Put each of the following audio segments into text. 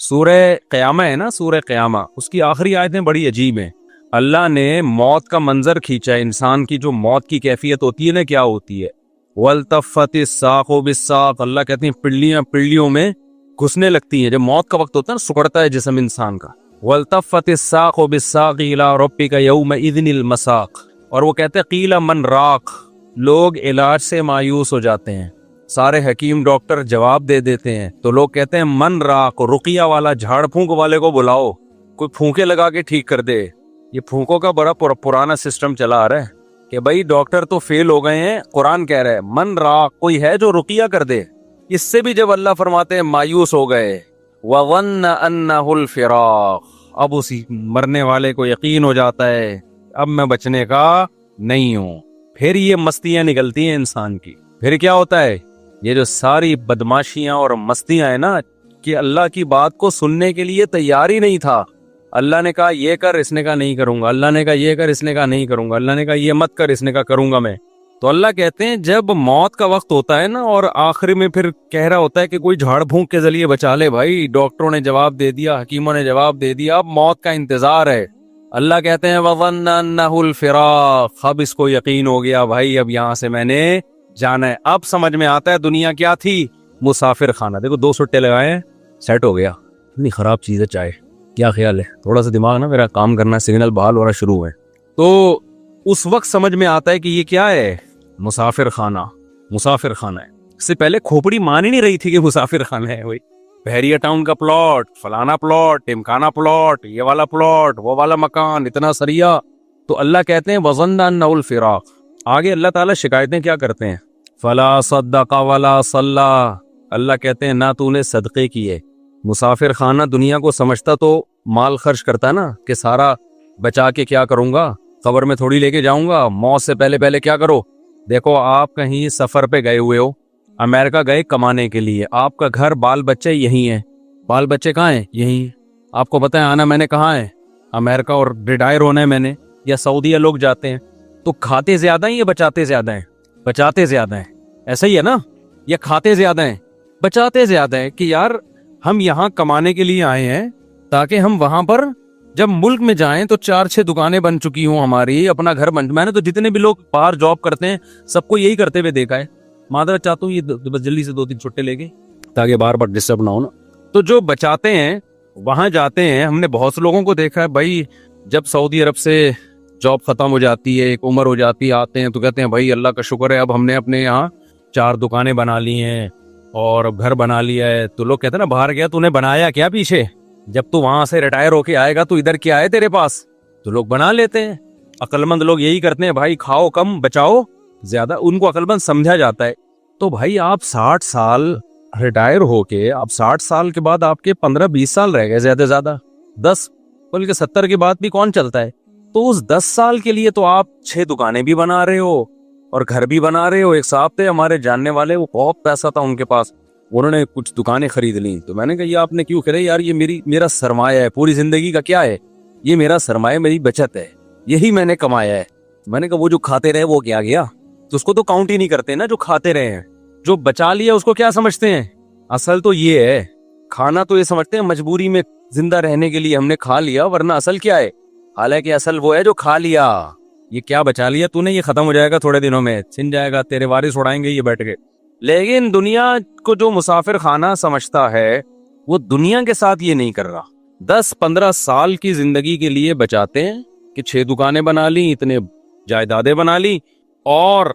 سورہ قیامہ ہے نا، سورہ قیامہ، اس کی آخری آیتیں بڑی عجیب ہیں. اللہ نے موت کا منظر کھینچا ہے. انسان کی جو موت کی کیفیت ہوتی ہے نا، کیا ہوتی ہے؟ وَالْتَفَّتِ السَّاقُ بِالسَّاقِ، اللہ کہتے ہیں پڑلیاں پڑلیوں میں گھسنے لگتی ہیں. جب موت کا وقت ہوتا ہے نا، سکڑتا ہے جسم انسان کا. وَالْتَفَّتِ السَّاقُ بِالسَّاقِ إِلَىٰ رَبِّكَ يَوْمَئِذٍ الْمَسَاقُ. اور وہ کہتے ہیں قِيلَ مَنْ رَاقٍ، لوگ علاج سے مایوس ہو جاتے ہیں. سارے حکیم ڈاکٹر جواب دے دیتے ہیں تو لوگ کہتے ہیں من راق، رقیہ والا، جھاڑ پھونک والے کو بلاؤ، کوئی پھونکے لگا کے ٹھیک کر دے. یہ پھونکوں کا بڑا پرانا سسٹم چلا آ رہا ہے کہ بھائی ڈاکٹر تو فیل ہو گئے ہیں. قرآن کہہ رہا ہے من راق، کوئی ہے جو رقیہ کر دے. اس سے بھی جب اللہ فرماتے ہیں مایوس ہو گئے. وَظَنَّ أَنَّهُ الْفِرَاقُ، اب اسی مرنے والے کو یقین ہو جاتا ہے اب میں بچنے کا نہیں ہوں. پھر یہ مستیاں نکلتی ہیں انسان کی. پھر کیا ہوتا ہے؟ یہ جو ساری بدماشیاں اور مستیاں ہیں نا، کہ اللہ کی بات کو سننے کے لیے تیار ہی نہیں تھا. اللہ نے کہا یہ کر، اس نے کہا نہیں کروں گا. اللہ نے کہا یہ کر، اس نے کہا نہیں کروں گا. اللہ نے کہا یہ مت کر، اس نے کہا کروں گا میں. تو اللہ کہتے ہیں جب موت کا وقت ہوتا ہے نا، اور آخر میں پھر کہہ رہا ہوتا ہے کہ کوئی جھاڑ پھونک کے ذریعے بچا لے. بھائی ڈاکٹروں نے جواب دے دیا، حکیموں نے جواب دے دیا، اب موت کا انتظار ہے. اللہ کہتے ہیں وَظَنَّ أَنَّهُ الْفِرَاقُ، اب اس کو یقین ہو گیا بھائی اب یہاں سے میں نے جانا ہے. اب سمجھ میں آتا ہے دنیا کیا تھی، مسافر خانہ. دیکھو 2 سٹے لگائے ہیں، سیٹ ہو گیا. اتنی خراب چیز ہے چائے. کیا خیال ہے؟ تھوڑا سا دماغ نا میرا کام کرنا، سگنل بحال ہو رہا شروع ہے. تو اس وقت سمجھ میں آتا ہے کہ یہ کیا ہے، مسافر خانہ. مسافر خانہ ہے. اس سے پہلے کھوپڑی مان ہی نہیں رہی تھی کہ مسافر خانہ ہے. وہی بحریہ ٹاؤن کا پلاٹ، فلانا پلاٹ، ٹمکانا پلاٹ، یہ والا پلاٹ، وہ والا مکان، اتنا سریا. تو اللہ کہتے ہیں وَظَنَّ أَنَّهُ الْفِرَاقُ. آگے اللہ تعالیٰ شکایتیں کیا کرتے ہیں؟ فلا صدق ولا صلی. اللہ کہتے ہیں نہ تو نے صدقے کیے. مسافر خانہ دنیا کو سمجھتا تو مال خرچ کرتا نا، کہ سارا بچا کے کیا کروں گا، قبر میں تھوڑی لے کے جاؤں گا، موت سے پہلے پہلے کیا کرو. دیکھو آپ کہیں سفر پہ گئے ہوئے ہو، امریکہ گئے کمانے کے لیے، آپ کا گھر بال بچے یہی ہیں. بال بچے کہاں ہیں؟ یہی. آپ کو پتہ ہے آنا میں نے کہاں ہے؟ امریکہ. اور ریٹائر ہونا ہے میں نے، یا سعودیہ لوگ جاتے ہیں. تو کھاتے زیادہ ہیں یا بچاتے زیادہ ہیں؟ بچاتے زیادہ ہیں. ایسا ہی ہے نا؟ یا کھاتے زیادہ ہیں؟ بچاتے زیادہ ہیں. کہ یار ہم یہاں کمانے کے لیے آئے ہیں تاکہ ہم وہاں پر جب ملک میں جائیں تو 4-6 دکانیں بن چکی ہوں ہماری، اپنا گھر بن. میں نے تو جتنے بھی لوگ باہر جاب کرتے ہیں سب کو یہی کرتے ہوئے دیکھا ہے. معذرت چاہتا ہوں، یہ بس جلدی سے 2-3 چھٹے لے گئے تاکہ بار بار ڈسٹرب نہ ہو نا. تو جو بچاتے ہیں وہاں جاتے ہیں. ہم نے بہت سے لوگوں کو دیکھا ہے بھائی، جب سعودی عرب سے جاب ختم ہو جاتی ہے، ایک عمر ہو جاتی ہے، آتے ہیں تو کہتے ہیں بھائی اللہ کا شکر ہے اب ہم نے اپنے یہاں 4 دکانیں بنا لی ہیں اور گھر بنا لیا ہے. تو لوگ کہتے ہیں نا باہر گیا تو نے بنایا کیا پیچھے، جب تو وہاں سے ریٹائر ہو کے آئے گا تو ادھر کیا ہے تیرے پاس. تو لوگ بنا لیتے ہیں. عقل مند لوگ یہی کرتے ہیں بھائی، کھاؤ کم بچاؤ زیادہ. ان کو عقل مند سمجھا جاتا ہے. تو بھائی آپ 60 سال ریٹائر ہو کے، اب 60 سال کے بعد آپ کے 15-20 سال رہ گئے زیادہ سے زیادہ، 10 بلکہ 70 کے بعد بھی کون چلتا ہے. تو اس 10 سال کے لیے تو آپ 6 دکانیں بھی بنا رہے ہو اور گھر بھی بنا رہے ہو. ایک صاحب تھے ہمارے جاننے والے، وہ بہت پیسہ تھا ان کے پاس، انہوں نے کچھ دکانیں خرید لیں. تو میں نے کہا یہ آپ نے کیوں خریدی؟ یار یہ میرا سرمایہ ہے پوری زندگی کا. کیا ہے یہ؟ میرا سرمایہ، میری بچت ہے، یہی میں نے کمایا ہے. میں نے کہا وہ جو کھاتے رہے وہ کیا گیا؟ تو اس کو تو کاؤنٹ ہی نہیں کرتے نا جو کھاتے رہے ہیں. جو بچا لیا اس کو کیا سمجھتے ہیں؟ اصل تو یہ ہے کھانا، تو یہ سمجھتے ہیں مجبوری میں زندہ رہنے کے لیے ہم نے کھا لیا، ورنہ اصل کیا ہے؟ حالانکہ اصل وہ ہے جو کھا لیا. یہ کیا بچا لیا تو نے؟ یہ ختم ہو جائے گا تھوڑے دنوں میں، چھن جائے گا، تیرے وارث اڑائیں گے یہ بیٹھ کے. لیکن دنیا کو جو مسافر خانہ سمجھتا ہے وہ دنیا کے ساتھ یہ نہیں کر رہا. 10-15 سال کی زندگی کے لیے بچاتے ہیں کہ 6 دکانیں بنا لی، اتنے جائیدادیں بنا لی. اور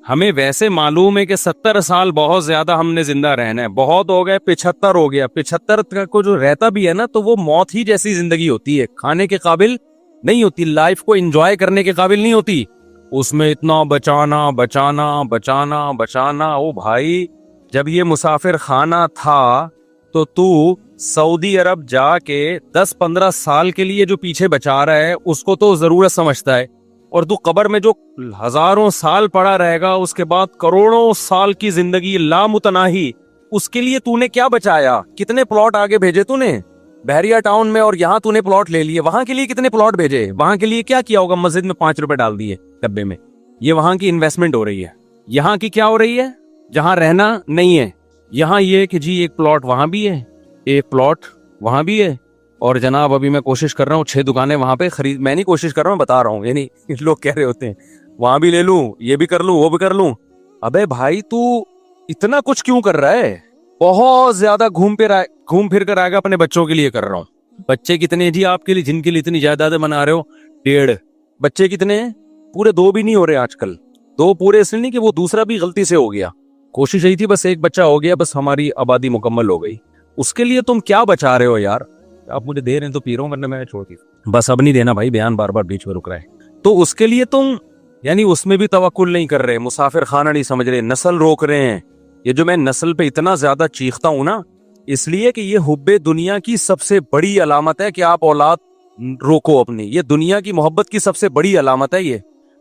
ہمیں ویسے معلوم ہے کہ 70 سال بہت زیادہ ہم نے زندہ رہنا ہے، بہت ہو گئے 75 ہو گیا. 75 کو جو رہتا بھی ہے نا تو وہ موت ہی جیسی زندگی ہوتی ہے، کھانے کے قابل نہیں ہوتی، لائف کو انجوائے کرنے کے قابل نہیں ہوتی. اس میں اتنا بچانا بچانا بچانا بچانا. او بھائی جب یہ مسافر خانہ تھا تو سعودی عرب جا کے 10-15 سال کے لیے جو پیچھے بچا رہا ہے اس کو تو ضرورت سمجھتا ہے. اور تو قبر میں جو ہزاروں سال پڑا رہے گا، اس کے بعد کروڑوں سال کی زندگی لامتناہی، اس کے لیے تو نے کیا بچایا؟ کتنے پلاٹ آگے بھیجے تو نے بحریہ ٹاؤن میں، اور یہاں تو نے پلاٹ لے لیے. وہاں کے لیے کتنے پلاٹ بھیجے؟ وہاں کے لیے کیا کیا ہوگا؟ مسجد میں 5 روپے ڈال دیے ڈبے میں. یہ وہاں کی انویسٹمنٹ ہو رہی ہے. یہاں کی کیا ہو رہی ہے؟ جہاں رہنا نہیں ہے، یہاں یہ کہ جی ایک پلاٹ وہاں بھی ہے، ایک پلاٹ وہاں بھی ہے. اور جناب ابھی میں کوشش کر رہا ہوں 6 دکانیں وہاں پہ خرید, میں نہیں کوشش کر رہا ہوں, بتا رہا ہوں, یعنی لوگ کہہ رہے ہوتے ہیں وہاں بھی لے لوں, یہ بھی کر لوں, وہ بھی کر لوں. ابے بھائی تو اتنا کچھ کیوں کر رہا ہے؟ بہت زیادہ گھوم پھر کر آئے گا. اپنے بچوں کے لیے کر رہا ہوں. بچے کتنے جی آپ کے لیے جن کے لیے اتنی جائیدادیں بنا رہے ہو؟ 1.5 بچے. کتنے ہیں؟ پورے 2 بھی نہیں ہو رہے آج کل. 2 پورے اس لیے نہیں کہ وہ دوسرا بھی غلطی سے ہو گیا. کوشش یہی تھی بس 1 بچہ ہو گیا, بس ہماری آبادی مکمل ہو گئی. اس کے لیے تم کیا بچا رہے ہو یار؟ آپ مجھے دے رہے ہیں تو پی رہا ہوں, ورنہ میں چھوڑ دی. بس اب نہیں دینا بھائی, بیان بار بار بیچ میں رک رہا ہے. تو اس کے لیے تم یعنی اس میں بھی توکل نہیں کر رہے, مسافر خانہ نہیں سمجھ رہے, نسل روک رہے ہیں. یہ جو میں نسل پہ اتنا زیادہ چیختا ہوں نا, اس لیے کہ یہ حب دنیا کی سب سے بڑی علامت ہے کہ آپ اولاد روکو اپنی. یہ دنیا کی محبت کی سب سے بڑی علامت ہے. یہ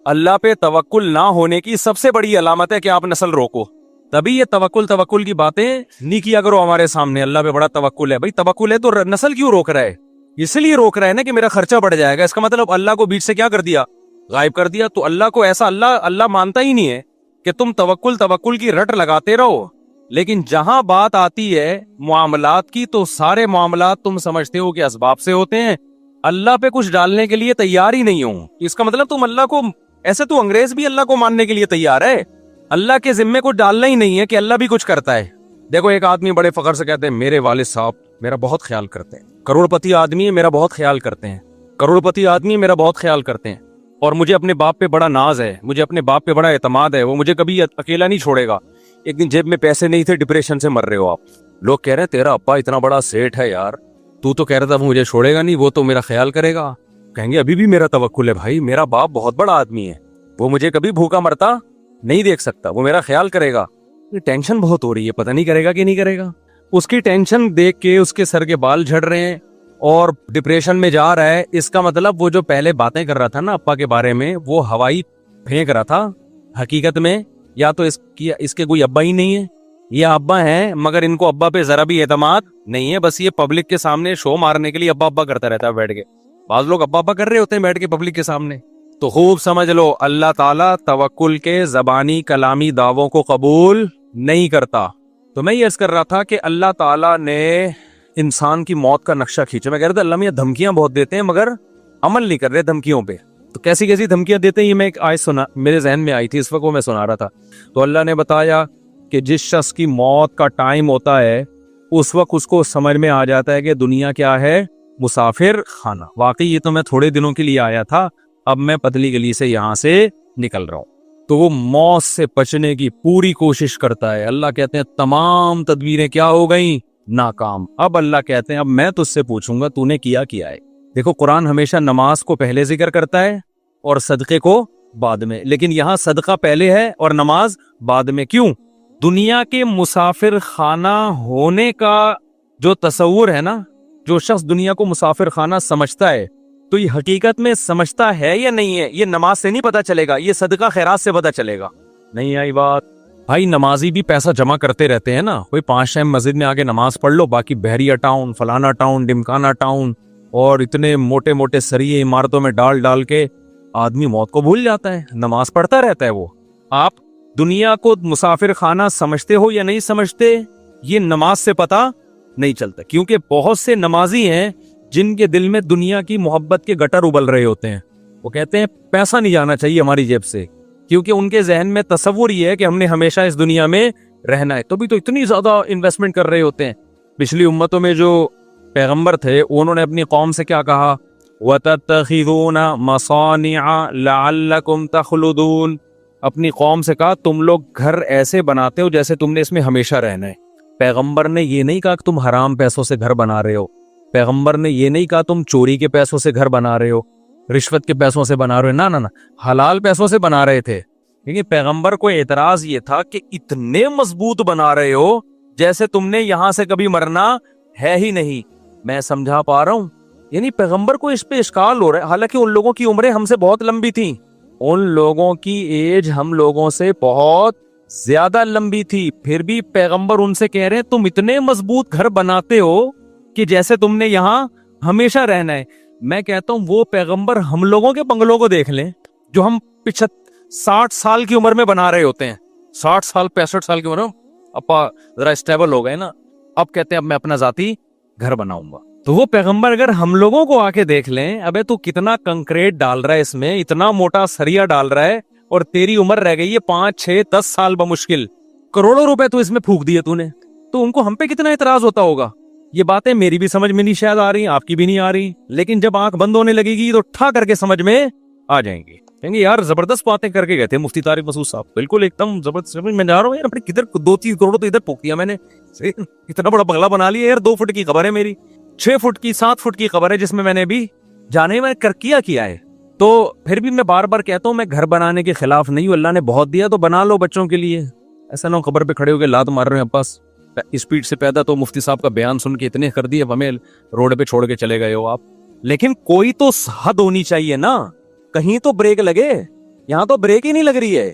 اللہ پہ توکل نہ ہونے کی سب سے بڑی علامت ہے کہ آپ نسل روکو. تبھی یہ توکل کی باتیں نہیں کیا کرو ہمارے سامنے. اللہ پہ بڑا توکل ہے. بھائی توکل ہے تو نسل کیوں روک رہا ہے؟ اس لیے روک رہا ہے نا کہ میرا خرچہ بڑھ جائے گا. اس کا مطلب اللہ کو بیچ سے کیا کر دیا؟ غائب کر دیا. تو اللہ کو ایسا اللہ مانتا ہی نہیں ہے کہ تم توکل کی رٹ لگاتے رہو. لیکن جہاں بات آتی ہے معاملات کی, تو سارے معاملات تم سمجھتے ہو کہ اسباب سے ہوتے ہیں. اللہ پہ کچھ ڈالنے کے لیے تیار ہی نہیں ہوں. اس کا مطلب تم اللہ کو ایسے, تو انگریز بھی اللہ کو ماننے کے لیے تیار ہے. اللہ کے ذمے کو ڈالنا ہی نہیں ہے کہ اللہ بھی کچھ کرتا ہے. دیکھو ایک آدمی بڑے فخر سے کہتے ہیں میرے والد صاحب میرا بہت خیال کرتے ہیں, کروڑپتی آدمی ہے, میرا بہت خیال کرتے ہیں, کروڑپتی آدمی میرا بہت خیال کرتے ہیں, اور مجھے اپنے باپ پہ بڑا ناز ہے, مجھے اپنے باپ پہ بڑا اعتماد ہے, وہ مجھے کبھی اکیلا نہیں چھوڑے گا. ایک دن جیب میں پیسے نہیں تھے, ڈپریشن سے مر رہے ہو آپ. لوگ کہہ رہے ہیں تیرا ابا اتنا بڑا سیٹ ہے یار, تو کہہ رہا تھا وہ مجھے چھوڑے گا نہیں, وہ تو میرا خیال کرے گا. کہیں گے ابھی بھی میرا توکل ہے بھائی, میرا باپ بہت بڑا آدمی ہے, وہ مجھے کبھی بھوکا مرتا نہیں دیکھ سکتا, وہ میرا خیال کرے گا. ٹینشن بہت ہو رہی ہے, پتہ نہیں کرے گا کہ نہیں کرے گا. اس کی ٹینشن دیکھ کے اس کے سر کے بال جھڑ رہے ہیں اور ڈپریشن میں جا رہا ہے. اس کا مطلب وہ جو پہلے باتیں کر رہا تھا نا ابا کے بارے میں, وہ ہوائی پھینک رہا تھا. حقیقت میں یا تو اس کے کوئی ابا ہی نہیں ہے, یا ابا ہیں مگر ان کو ابا پہ ذرا بھی اعتماد نہیں ہے. بس یہ پبلک کے سامنے شو مارنے کے لیے ابا کرتا رہتا ہے بیٹھ کے. بعض لوگ ابا کر رہے ہوتے ہیں بیٹھ کے پبلک کے سامنے. تو خوب سمجھ لو, اللہ تعالیٰ توکل کے زبانی کلامی دعووں کو قبول نہیں کرتا. تو میں یہ عرض کر رہا تھا کہ اللہ تعالیٰ نے انسان کی موت کا نقشہ کھینچا. میں کہہ رہا تھا اللہ میاں دھمکیاں بہت دیتے ہیں مگر عمل نہیں کر رہے دھمکیوں پہ. تو کیسی کیسی دھمکیاں دیتے ہیں, یہ میں ایک آیت سنا, میرے ذہن میں آئی تھی اس وقت, وہ میں سنا رہا تھا. تو اللہ نے بتایا کہ جس شخص کی موت کا ٹائم ہوتا ہے اس وقت اس کو سمجھ میں آ جاتا ہے کہ دنیا کیا ہے, مسافر خانہ. واقعی یہ تو میں تھوڑے دنوں کے لیے آیا تھا, اب میں پتلی گلی سے یہاں سے نکل رہا ہوں. تو وہ موت سے بچنے کی پوری کوشش کرتا ہے. اللہ کہتے ہیں تمام تدبیریں کیا ہو گئیں, ناکام. اب اللہ کہتے ہیں اب میں تجھ سے پوچھوں گا تو نے کیا ہے. دیکھو قرآن ہمیشہ نماز کو پہلے ذکر کرتا ہے اور صدقے کو بعد میں, لیکن یہاں صدقہ پہلے ہے اور نماز بعد میں. کیوں؟ دنیا کے مسافر خانہ ہونے کا جو تصور ہے نا, جو شخص دنیا کو مسافر خانہ سمجھتا ہے, تو یہ حقیقت میں سمجھتا ہے یا نہیں ہے, یہ نماز سے نہیں پتا چلے گا, یہ صدقہ خیرات سے پتا چلے گا. نہیں آئی بات؟ بھائی نمازی بھی پیسہ جمع کرتے رہتے ہیں نا, کوئی 5 ٹائم مسجد میں آگے نماز پڑھ لو, باقی بحریہ ٹاؤن, فلانا ٹاؤن, ڈمکانا ٹاؤن اور اتنے موٹے موٹے سریے عمارتوں میں ڈال کے آدمی موت کو بھول جاتا ہے, نماز پڑھتا رہتا ہے وہ. آپ دنیا کو مسافر خانہ سمجھتے ہو یا نہیں سمجھتے, یہ نماز سے پتا نہیں چلتا. کیونکہ بہت سے نمازی ہیں جن کے دل میں دنیا کی محبت کے گٹر ابل رہے ہوتے ہیں. وہ کہتے ہیں پیسہ نہیں جانا چاہیے ہماری جیب سے, کیونکہ ان کے ذہن میں تصور یہ ہے کہ ہم نے ہمیشہ اس دنیا میں رہنا ہے. تو بھی تو اتنی زیادہ انویسٹمنٹ کر رہے ہوتے ہیں. پچھلی امتوں میں جو پیغمبر تھے انہوں نے اپنی قوم سے کیا کہا, وَتَتَّخِذُونَ مَصَانِعَ لَعَلَّكُمْ تَخْلُدُونَ. اپنی قوم سے کہا تم لوگ گھر ایسے بناتے ہو جیسے تم نے اس میں ہمیشہ رہنا ہے. پیغمبر نے یہ نہیں کہا کہ تم حرام پیسوں سے گھر بنا رہے ہو, پیغمبر نے یہ نہیں کہا تم چوری کے پیسوں سے گھر بنا رہے ہو, رشوت کے پیسوں سے بنا رہے ہو, نہ حلال پیسوں سے بنا رہے تھے. کیونکہ پیغمبر کو اعتراض یہ تھا کہ اتنے مضبوط بنا رہے ہو جیسے تم نے یہاں سے کبھی مرنا ہے ہی نہیں. میں سمجھا پا رہا ہوں, یعنی پیغمبر کو اس پہ اشکال ہو رہا ہے. حالانکہ ان لوگوں کی عمریں ہم سے بہت لمبی تھیں, ان لوگوں کی ایج ہم لوگوں سے بہت زیادہ لمبی تھی, پھر بھی پیغمبر ان سے کہہ رہے ہیں تم اتنے مضبوط گھر بناتے ہو کہ جیسے تم نے یہاں ہمیشہ رہنا ہے. میں کہتا ہوں وہ پیغمبر ہم لوگوں کے بنگلوں کو دیکھ لیں جو ہم 60 سال کی عمر میں بنا رہے ہوتے ہیں, 60 سال 65 سال کی عمر میں ذرا اسٹیبل ہو گئے نا, اب کہتے ہیں اب میں اپنا ذاتی گھر بناؤں گا. तो वो पैगंबर अगर हम लोगों को आके देख लें, अबे तू कितना कंक्रीट डाल रहा है इसमें, इतना मोटा सरिया डाल रहा है, और तेरी उम्र रह गई है 5, 6, 10 साल बमुश्किल, करोड़ों रुपए तो इसमें फूक दिए तूने, तो उनको हम पे कितना इतराज होता होगा। ये बातें मेरी भी समझ में नहीं शायद आ रही, आपकी भी नहीं आ रही, लेकिन जब आंख बंद होने लगेगी तो ठा करके समझ में आ जाएंगी। कहेंगे यार जबरदस्त बातें करके गए थे मुफ्ती तारिक मसूद साहब, बिल्कुल एकदम जबरदस्त। मैं जा रहा हूँ यार, अपने किधर 2-3 करोड़ तो इधर फूक दिया मैंने, इतना बड़ा बंगला बना लिया यार। 2 फुट की खबर है मेरी, 6 फुट की, 7 फुट की खबर है, जिसमें मैंने भी जाने में कर किया है। तो फिर भी मैं बार बार कहता हूँ मैं घर बनाने के खिलाफ नहीं हूँ, अल्लाह ने बहुत दिया तो बना लो बच्चों के लिए। ऐसा ना हो खबर पे खड़े होकर लात मार रहे हैं अब्बास, स्पीड से पैदा तो मुफ्ती साहब का बयान सुन के इतने कर दिए, हमें रोड पे छोड़ के चले गए हो आप। लेकिन कोई तो हद होनी चाहिए ना, कहीं तो ब्रेक लगे। यहाँ तो ब्रेक ही नहीं लग रही है,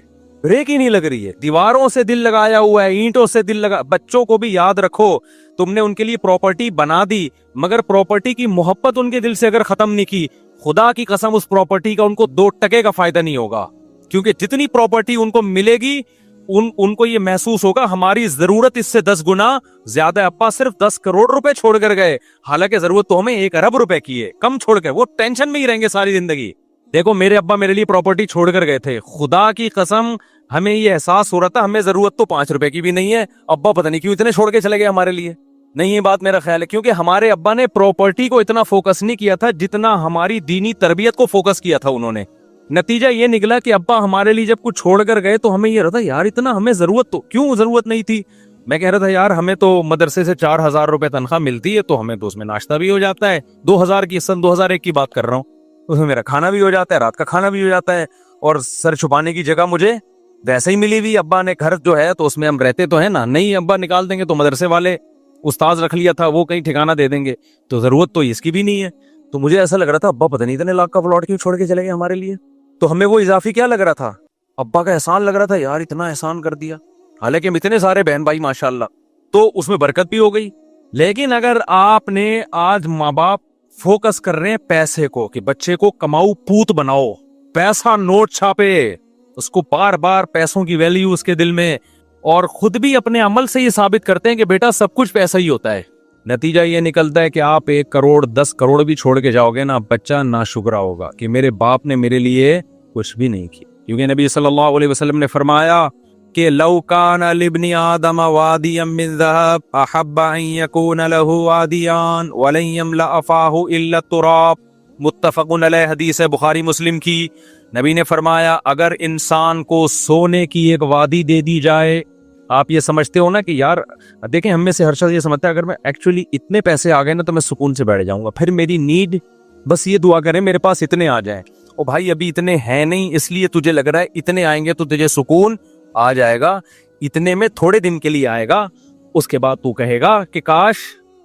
ब्रेक ही नहीं लग रही है। दीवारों से दिल लगाया हुआ है, ईंटों से दिल लगा। बच्चों को भी याद रखो, तुमने उनके लिए प्रॉपर्टी बना दी, मगर प्रॉपर्टी की मोहब्बत उनके दिल से अगर खत्म नहीं की, खुदा की कसम उस प्रॉपर्टी का उनको 2 टके का फायदा नहीं होगा। क्योंकि जितनी प्रॉपर्टी उनको मिलेगी उनको ये महसूस होगा हमारी जरूरत इससे 10 गुना ज्यादा। अब्बा सिर्फ 10 करोड़ रुपए छोड़ कर गए, हालांकि जरूरत तो हमें 1 अरब रुपए की है, कम छोड़ कर, वो टेंशन में ही रहेंगे सारी जिंदगी। देखो मेरे अब्बा मेरे लिए प्रॉपर्टी छोड़ कर गए थे, खुदा की कसम हमें ये एहसास हो रहा था हमें जरूरत तो 5 रुपए की भी नहीं है, अब्बा पता नहीं क्यों इतने छोड़ के चले गए हमारे लिए। नहीं, ये बात मेरा ख्याल है क्योंकि हमारे अब्बा ने प्रॉपर्टी को इतना फोकस नहीं किया था जितना हमारी दीनी तरबियत को फोकस किया था उन्होंने। नतीजा ये निकला कि अब्बा हमारे लिए जब कुछ छोड़ कर गए तो हमें ये रहता यार इतना हमें जरूरत तो क्यों जरूरत नहीं थी। मैं कह रहा था यार हमें तो मदरसे से 4000 रुपए तनख्वाह मिलती है, तो हमें तो उसमें नाश्ता भी हो जाता है, 2000 की, सन 2001 की बात कर रहा हूँ, उसमें मेरा खाना भी हो जाता है, रात का खाना भी हो जाता है, और सर छुपाने की जगह मुझे वैसे ही मिली हुई। अब्बा ने घर जो है तो उसमें हम रहते तो है ना, नहीं अब्बा निकाल देंगे तो मदरसे वाले उस्ताद रख लिया था, वो कहीं ठिकाना दे देंगे, तो जरूरत तो इसकी भी नहीं है। तो मुझे ऐसा लग रहा था अब्बा पता नहीं इतने लाख का प्लॉट क्यों छोड़ के चले गए हमारे लिए। तो हमें वो इजाफी क्या लग रहा था, अब्बा का एहसान लग रहा था, यार इतना एहसान कर दिया, हालांकि हम इतने सारे बहन भाई माशाल्लाह, तो उसमें बरकत भी हो गई। लेकिन अगर आपने आज माँ बाप फोकस कर रहे हैं पैसे को कि बच्चे को कमाऊ पूत बनाओ, पैसा नोट छापे, उसको बार बार पैसों की वैल्यू उसके दिल में, और खुद भी अपने अमल से ये साबित करते हैं कि बेटा सब कुछ पैसा ही होता है, नतीजा ये निकलता है कि आप 1 करोड़ 10 करोड़ भी छोड़ के जाओगे ना, बच्चा नाशुक्रा होगा कि मेरे बाप ने मेरे लिए कुछ भी नहीं किया। क्योंकि नबी सल्लल्लाहु अलैहि वसल्लम ने फरमाया कि लौ कान लिब्नि आदम वादियम मिन ज़हब अहब्ब अन यकून लहू वादियान वलन यमला अफाहु इल्ला तुराब, मुत्तफकुन अलैह, हदीस है बुखारी मुस्लिम की। नबी ने फरमाया अगर इंसान को सोने की एक वादी दे दी जाए, आप ये समझते हो ना कि यार देखें हम में से हर शख्स ये समझता है अगर मैं एक्चुअली इतने पैसे आ गए ना तो मैं सुकून से बैठ जाऊंगा, फिर मेरी नीड बस ये दुआ करें मेरे पास इतने आ जाएं। ओ भाई अभी इतने हैं नहीं, इसलिए तुझे लग रहा है इतने आएंगे तो तुझे सुकून आ जाएगा, इतने में थोड़े दिन के लिए आएगा, उसके बाद तू कहेगा कि काश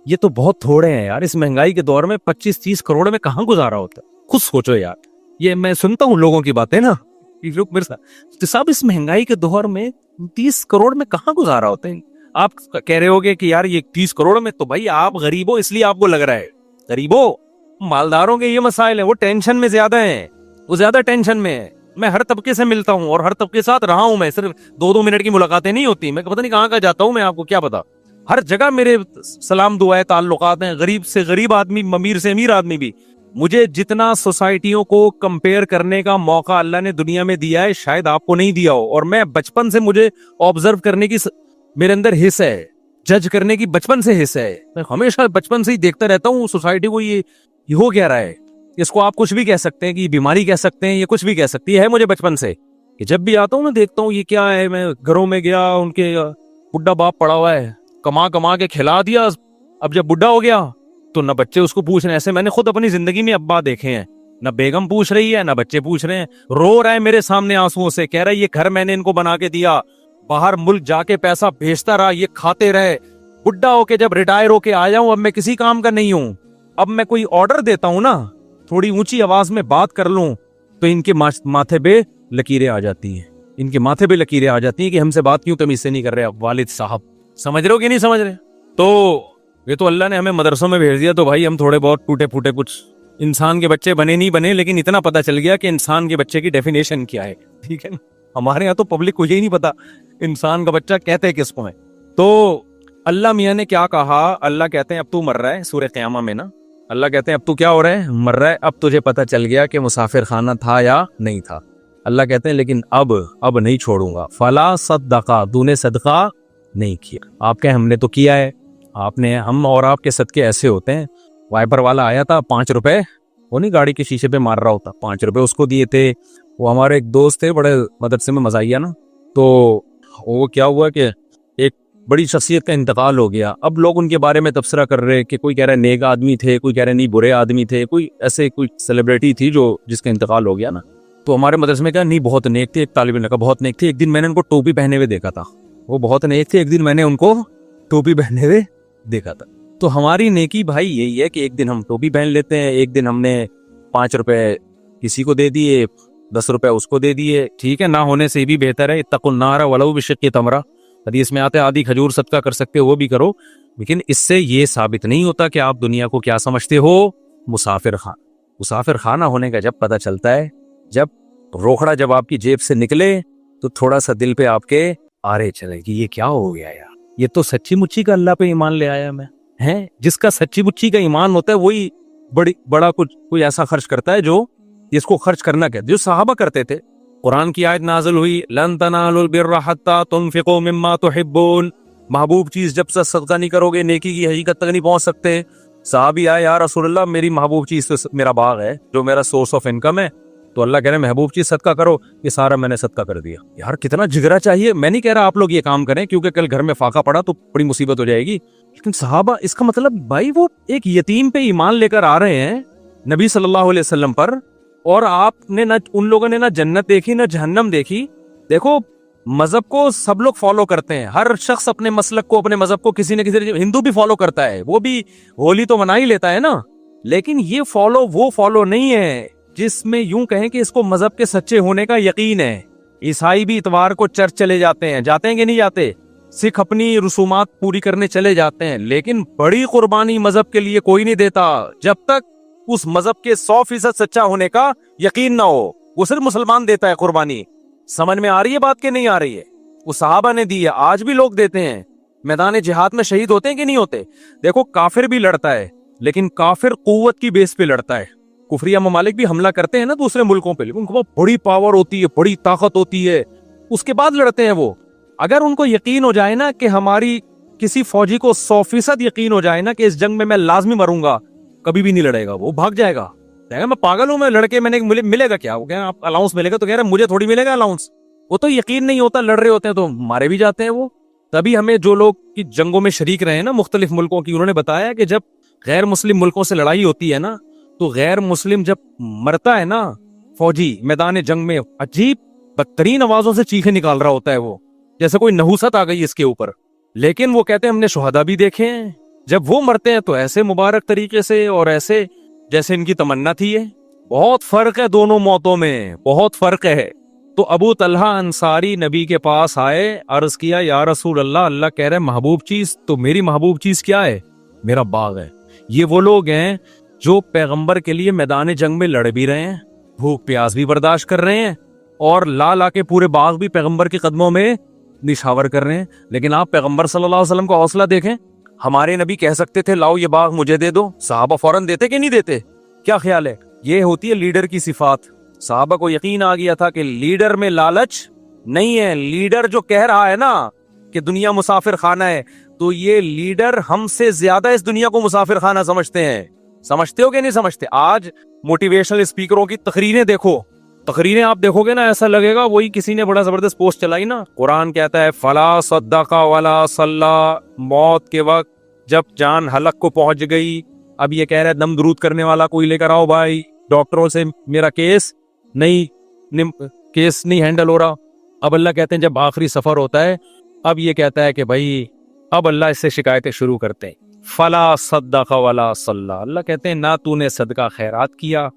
ये तो बहुत थोड़े हैं यार, इस महंगाई के दौर में 25-30 करोड़ में कहाँ गुजारा होता है। खुद सोचो यार, ये मैं सुनता हूँ लोगों की बातें ना, लोग मेरे साथ तो सब इस महंगाई के दौर में 30 करोड़ में कहाँ गुजारा होते हैं। आप कह रहे होगे कि यार ये 30 करोड़ में, तो भाई आप गरीब हो इसलिए आपको लग रहा है, गरीबों मालदारों के ये मसाइल है, वो टेंशन में ज्यादा है, वो ज्यादा टेंशन में है। मैं हर तबके से मिलता हूँ और हर तबके के साथ रहा हूँ, मैं सिर्फ 2-2 मिनट की मुलाकातें नहीं होती, मैं पता नहीं कहाँ का जाता हूँ, मैं आपको क्या पता, हर जगह मेरे सलाम दुआएं ताल्लुकात हैं, गरीब से गरीब आदमी, अमीर से अमीर आदमी भी। मुझे जितना सोसाइटियों को कंपेयर करने का मौका अल्लाह ने दुनिया में दिया है शायद आपको नहीं दिया हो, और मैं बचपन से मुझे ऑब्जर्व करने की मेरे अंदर हिस्सा है, जज करने की बचपन से हिस्सा है, मैं हमेशा बचपन से ही देखता रहता हूँ सोसाइटी को, ये हो क्या रहा है, इसको आप कुछ भी कह सकते हैं कि बीमारी कह सकते हैं, ये कुछ भी कह सकती है मुझे बचपन से कि जब भी आता हूँ मैं देखता हूँ ये क्या है। मैं घरों में गया, उनके बुढ़ा बाप पड़ा हुआ है, कमा कमा के खिला दिया, अब जब बुढ़ा हो गया तो न बच्चे उसको पूछ रहे हैं। ऐसे मैंने खुद अपनी जिंदगी में अब्बा देखे हैं, न बेगम पूछ रही है न बच्चे पूछ रहे हैं, रो रहा है मेरे सामने आंसुओं से, कह रहा है ये घर मैंने इनको बना के दिया, बाहर मुल्क जाके पैसा भेजता रहा, ये खाते रहे, बुढ़ा होके जब रिटायर होके आ जाऊं अब मैं किसी काम का नहीं हूं, अब मैं कोई ऑर्डर देता हूं ना, थोड़ी ऊंची आवाज में बात कर लूं तो इनके माथे पे लकीरें आ जाती हैं, इनके माथे पे लकीरें आ जाती हैं कि हमसे बात क्यों तमीज से नहीं कर रहे वालिद साहब। समझ रहे हो कि नहीं समझ रहे? तो ये तो अल्लाह ने हमें मदरसों में भेज दिया तो भाई हम थोड़े बहुत टूटे फूटे कुछ इंसान के बच्चे बने नहीं बने, लेकिन इतना पता चल गया कि इंसान के बच्चे की डेफिनेशन क्या है, ठीक है ना। हमारे यहाँ तो पब्लिक को यही नहीं पता इंसान का बच्चा कहते किसको है। तो اللہ میاں نے کیا کہا؟ اللہ کہتے ہیں اب تو مر رہا ہے، سورہ قیامہ میں نا اللہ کہتے ہیں اب تو کیا ہو رہا ہے؟ مر رہا ہے، اب تجھے پتہ چل گیا کہ مسافر خانہ تھا یا نہیں تھا۔ اللہ کہتے ہیں لیکن اب نہیں چھوڑوں گا، فلا صدقہ، تو نے صدقہ نہیں کیا۔ آپ کہیں ہم نے تو کیا ہے، ہم اور آپ کے صدقے ایسے ہوتے ہیں، وائپر والا آیا تھا 5 روپے، وہ نہیں گاڑی کے شیشے پہ مار رہا ہوتا، 5 روپے اس کو دیے تھے۔ وہ ہمارے ایک دوست تھے بڑے مدرسے میں مزاحیہ نا، تو وہ کیا ہوا کہ ایک بڑی شخصیت کا انتقال ہو گیا۔ اب لوگ ان کے بارے میں تبصرہ کر رہے کہ کوئی کہہ رہا ہے نیک آدمی تھے، کوئی کہہ رہے نہیں برے آدمی تھے، کوئی ایسے کوئی سیلیبریٹی تھی جس کا انتقال ہو گیا نا۔ تو ہمارے مدرسے میں کہا نہیں بہت نیک تھے، ایک طالب علم کا بہت نیک تھے، ایک دن میں نے ان کو ٹوپی پہنے ہوئے دیکھا تھا، وہ بہت نیک تھے، ایک دن میں نے ان کو ٹوپی پہنے ہوئے دیکھا تھا۔ تو ہماری نیکی بھائی یہی ہے کہ ایک دن ہم ٹوپی پہن لیتے ہیں، ایک دن ہم نے 5 روپے کسی کو دے دیے، 10 روپے اس کو دے دیے، ٹھیک ہے، نہ ہونے سے بھی بہتر ہے۔ اتقوا النار ولو بشق تمرہ، حدیث میں آتے آدھی کھجور صدقہ کر سکتے ہو وہ بھی کرو، لیکن اس سے یہ ثابت نہیں ہوتا کہ آپ دنیا کو کیا سمجھتے ہو، مسافر خان۔ مسافر خانہ ہونے کا جب پتہ چلتا ہے، جب روکڑا جب آپ کی جیب سے نکلے تو تھوڑا سا دل پہ آپ کے آرے چلے کہ یہ کیا ہو گیا یار، یہ تو سچی مچی کا اللہ پہ ایمان لے آیا میں، ہیں جس کا سچی مچی کا ایمان ہوتا ہے وہی بڑا کوئی ایسا خرچ کرتا ہے جو اس کو خرچ کرنا کہتے، جو صحابہ کرتے تھے۔ قرآن کی آیت نازل ہوئی لن تنالوا البر حتى تنفقوا مما تحبون، محبوب چیز جب سے صدقہ نہیں کرو گے نیکی کی حقیقت تک نہیں پہنچ سکتے۔ صحابی آئے یا رسول اللہ میری محبوب چیز تو میرا باغ ہے جو میرا سورس آف انکم ہے، تو اللہ کہہ رہے ہیں محبوب چیز صدقہ کرو، یہ سارا میں نے صدقہ کر دیا۔ یار کتنا جگرا چاہیے، میں نہیں کہہ رہا آپ لوگ یہ کام کریں کیونکہ کل گھر میں فاقہ پڑا تو بڑی مصیبت ہو جائے گی، لیکن صحابہ اس کا مطلب بھائی وہ ایک یتیم پہ ایمان لے کر آ رہے ہیں نبی صلی اللہ علیہ وسلم پر، اور آپ نے نہ ان لوگوں نے نہ جنت دیکھی نہ جہنم دیکھی۔ دیکھو مذہب کو سب لوگ فالو کرتے ہیں، ہر شخص اپنے مسلک کو اپنے مذہب کو کسی نہ کسی، ہندو بھی فالو کرتا ہے، وہ بھی ہولی تو منا ہی لیتا ہے نا، لیکن یہ وہ فالو نہیں ہے جس میں یوں کہیں کہ اس کو مذہب کے سچے ہونے کا یقین ہے۔ عیسائی بھی اتوار کو چرچ چلے جاتے ہیں کہ نہیں جاتے، سکھ اپنی رسومات پوری کرنے چلے جاتے ہیں، لیکن بڑی قربانی مذہب کے لیے کوئی نہیں دیتا جب تک اس مذہب کے 100% سچا ہونے کا یقین نہ ہو۔ وہ صرف مسلمان دیتا ہے قربانی۔ سمجھ میں آ رہی ہے بات کہ نہیں آ رہی ہے؟ وہ صحابہ نے دی ہے، آج بھی لوگ دیتے ہیں۔ میدان جہاد میں شہید ہوتے ہیں کہ نہیں ہوتے؟ دیکھو کافر بھی لڑتا ہے، لیکن کافر قوت کی بیس پہ لڑتا ہے۔ کفریہ ممالک بھی حملہ کرتے ہیں نا دوسرے ملکوں پہ، لیکن ان کو بڑی پاور ہوتی ہے، بڑی طاقت ہوتی ہے، اس کے بعد لڑتے ہیں وہ۔ اگر ان کو یقین ہو جائے نا کہ ہماری کسی فوجی کو 100% یقین ہو جائے نا کہ اس جنگ میں لازمی مروں گا، کبھی بھی نہیں لڑے گا، وہ بھاگ جائے گا، کہے گا میں پاگل ہوں، میں لڑکے ملے گا کیا؟ وہ کہہ رہے آپ الاؤنس ملے گا، تو کہہ رہے مجھے تھوڑی ملے گا الاؤنس۔ وہ تو یقین نہیں ہوتا، لڑ رہے ہوتے ہیں تو مارے بھی جاتے ہیں وہ۔ تبھی ہمیں جو لوگ کی جنگوں میں شریک رہے ہیں نا مختلف ملکوں کی، انہوں نے بتایا کہ جب غیر مسلم ملکوں سے لڑائی ہوتی ہے نا تو غیر مسلم جب مرتا ہے نا فوجی میدان جنگ میں، عجیب بدترین آوازوں سے چیخیں نکال رہا ہوتا ہے وہ، جیسے کوئی نحوست آ گئی اس کے اوپر۔ لیکن وہ کہتے ہیں ہم نے شہداء بھی دیکھے ہیں، جب وہ مرتے ہیں تو ایسے مبارک طریقے سے اور ایسے جیسے ان کی تمنا تھی ہے۔ بہت فرق ہے دونوں موتوں میں، بہت فرق ہے۔ تو ابو طلحہ انصاری نبی کے پاس آئے، عرض کیا یا رسول اللہ، اللہ کہہ رہے محبوب چیز، تو میری محبوب چیز کیا ہے؟ میرا باغ ہے۔ یہ وہ لوگ ہیں جو پیغمبر کے لیے میدان جنگ میں لڑ بھی رہے ہیں، بھوک پیاس بھی برداشت کر رہے ہیں، اور لا کے پورے باغ بھی پیغمبر کے قدموں میں نشاور کر رہے ہیں۔ لیکن آپ پیغمبر صلی اللہ علیہ وسلم کا حوصلہ دیکھیں، ہمارے نبی کہہ سکتے تھے لاؤ یہ باغ مجھے دے دو، صحابہ فوراً دیتے کہ نہیں دیتے؟ کیا خیال ہے؟ یہ ہوتی ہے لیڈر کی صفات۔ صحابہ کو یقین آ گیا تھا کہ لیڈر میں لالچ نہیں ہے، لیڈر جو کہہ رہا ہے نا کہ دنیا مسافر خانہ ہے، تو یہ لیڈر ہم سے زیادہ اس دنیا کو مسافر خانہ سمجھتے ہیں۔ سمجھتے ہو کہ نہیں سمجھتے؟ آج موٹیویشنل اسپیکروں کی تقریریں دیکھو، تقریریں آپ دیکھو گے نا ایسا لگے گا وہی کسی نے بڑا زبردست پوسٹ چلائی نا۔ قرآن کہتا ہے فلا صدق ولا صلی، موت کے وقت جب جان حلق کو پہنچ گئی، اب یہ کہہ رہا ہے دم درود کرنے والا کوئی لے کر آؤ بھائی، ڈاکٹروں سے میرا کیس نہیں ہینڈل ہو رہا۔ اب اللہ کہتے ہیں جب آخری سفر ہوتا ہے، اب یہ کہتا ہے کہ بھائی اب اللہ اس سے شکایتیں شروع کرتے ہیں، فلا صدق ولا صلی، اللہ کہتے ہیں نہ تو نے صدقہ خیرات کیا،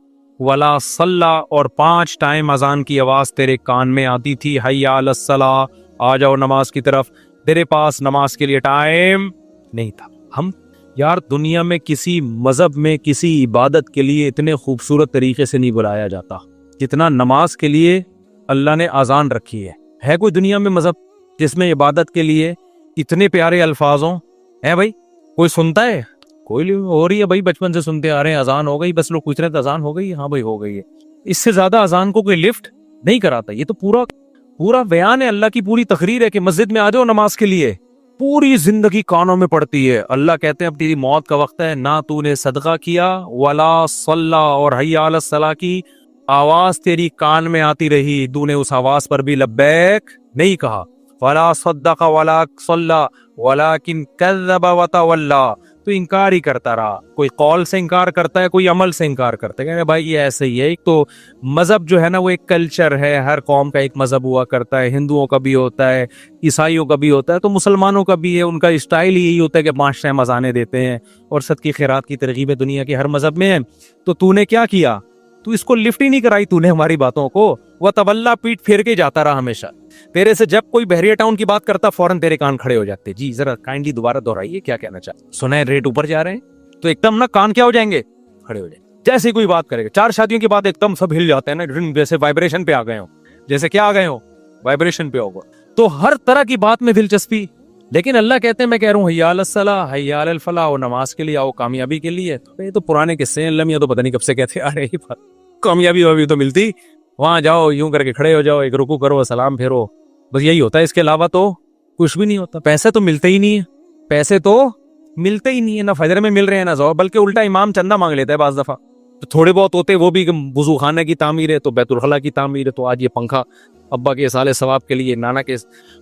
ولا صلی، اور 5 ٹائم اذان کی آواز تیرے کان میں آتی تھی، حی علی الصلاۃ، آ جاؤ نماز کی طرف، تیرے پاس نماز کے لیے ٹائم نہیں تھا۔ ہم یار دنیا میں کسی مذہب میں کسی عبادت کے لیے اتنے خوبصورت طریقے سے نہیں بلایا جاتا جتنا نماز کے لیے اللہ نے اذان رکھی ہے۔ کوئی دنیا میں مذہب جس میں عبادت کے لیے اتنے پیارے الفاظوں है भाई, कोई सुनता है? कोई नहीं हो रही है भाई, बचपन से सुनते आ रहे हैं, अजान हो गई, बस लोग पूछ रहे थे अजान हो गई, हाँ भाई हो गई है। इससे ज्यादा अजान को कोई लिफ्ट नहीं कराता। ये तो पूरा पूरा बयान है, अल्लाह की पूरी तकरीर है कि मस्जिद में आ जाओ नमाज के लिए। पूरी जिंदगी कानों में पड़ती है। अल्लाह कहते हैं अब तेरी मौत का वक्त है, ना तूने सदका किया वला सल्ला और हय्या अला सलाह की आवाज तेरी कान में आती रही, तूने उस आवाज पर भी लब्बैक नहीं कहा। वला सद्दका वला सल्ला वलाकिन कज़्ज़बा व तवल्ला, तो इनकार ही करता रहा। कोई कौल से इनकार करता है, कोई अमल से इनकार करता है। भाई ये ऐसे ही है। एक तो मजहब जो है ना वो एक कल्चर है, हर कौम का एक मजहब हुआ करता है। हिंदुओं का भी होता है, ईसाइयों का भी होता है, तो मुसलमानों का भी है। उनका स्टाइल ही यही होता है कि 5 टाइम अज़ानें देते हैं और सदकी खैरात की तरगीब दुनिया के हर मजहब में है। तो तूने क्या किया? तू इसको लिफ्ट ही नहीं कराई तूने हमारी बातों को। वह तवल्ला, पीठ फेर के जाता रहा हमेशा। तेरे से जब कोई बहरिया टाउन की बात करता फौरन तेरे कान खड़े हो जाते। जी जरा काइंडली दोबारा दोहराइए, क्या कहना चाहते? सुना है रेट ऊपर जा रहे हैं, तो एकदम ना कान क्या हो जाएंगे, खड़े हो जाएंगे। जैसे कोई बात करेगा, 4 शादियों की बात एकदम सब हिल जाते हैं ना, जैसे वाइब्रेशन पे आ गए हो। जैसे क्या आ गए हो? वाइब्रेशन पे होगा। तो हर तरह की बात में दिलचस्पी। लेकिन अल्लाह कहते हैं, मैं कह रहा हूँ हय्या अलस सलाह हय्या अलल फलाह, और नमाज के लिए आओ, कामयाबी के लिए। तो ये तो पुराने किस्से हैं, अल्लाह मियां तो पता नहीं कब से कहते आ रहे हैं। कामयाबी अभी तो मिलती, वहां जाओ यूं करके खड़े हो जाओ, एक रुकू करो, सलाम फेरो, बस यही होता है। इसके अलावा तो कुछ भी नहीं होता। पैसे तो मिलते ही नहीं है, पैसे तो मिलते ही नहीं है, ना फजर में मिल रहे हैं ना ज़ोहर, बल्कि उल्टा इमाम चंदा मांग लेता है बाज दफा। तो थोड़े बहुत होते वो भी वुजू खाने की तामीर है, तो बैतुल खला की तामीर है, तो आज ये पंखा अब्बा के साले सवाब के लिए, नाना के।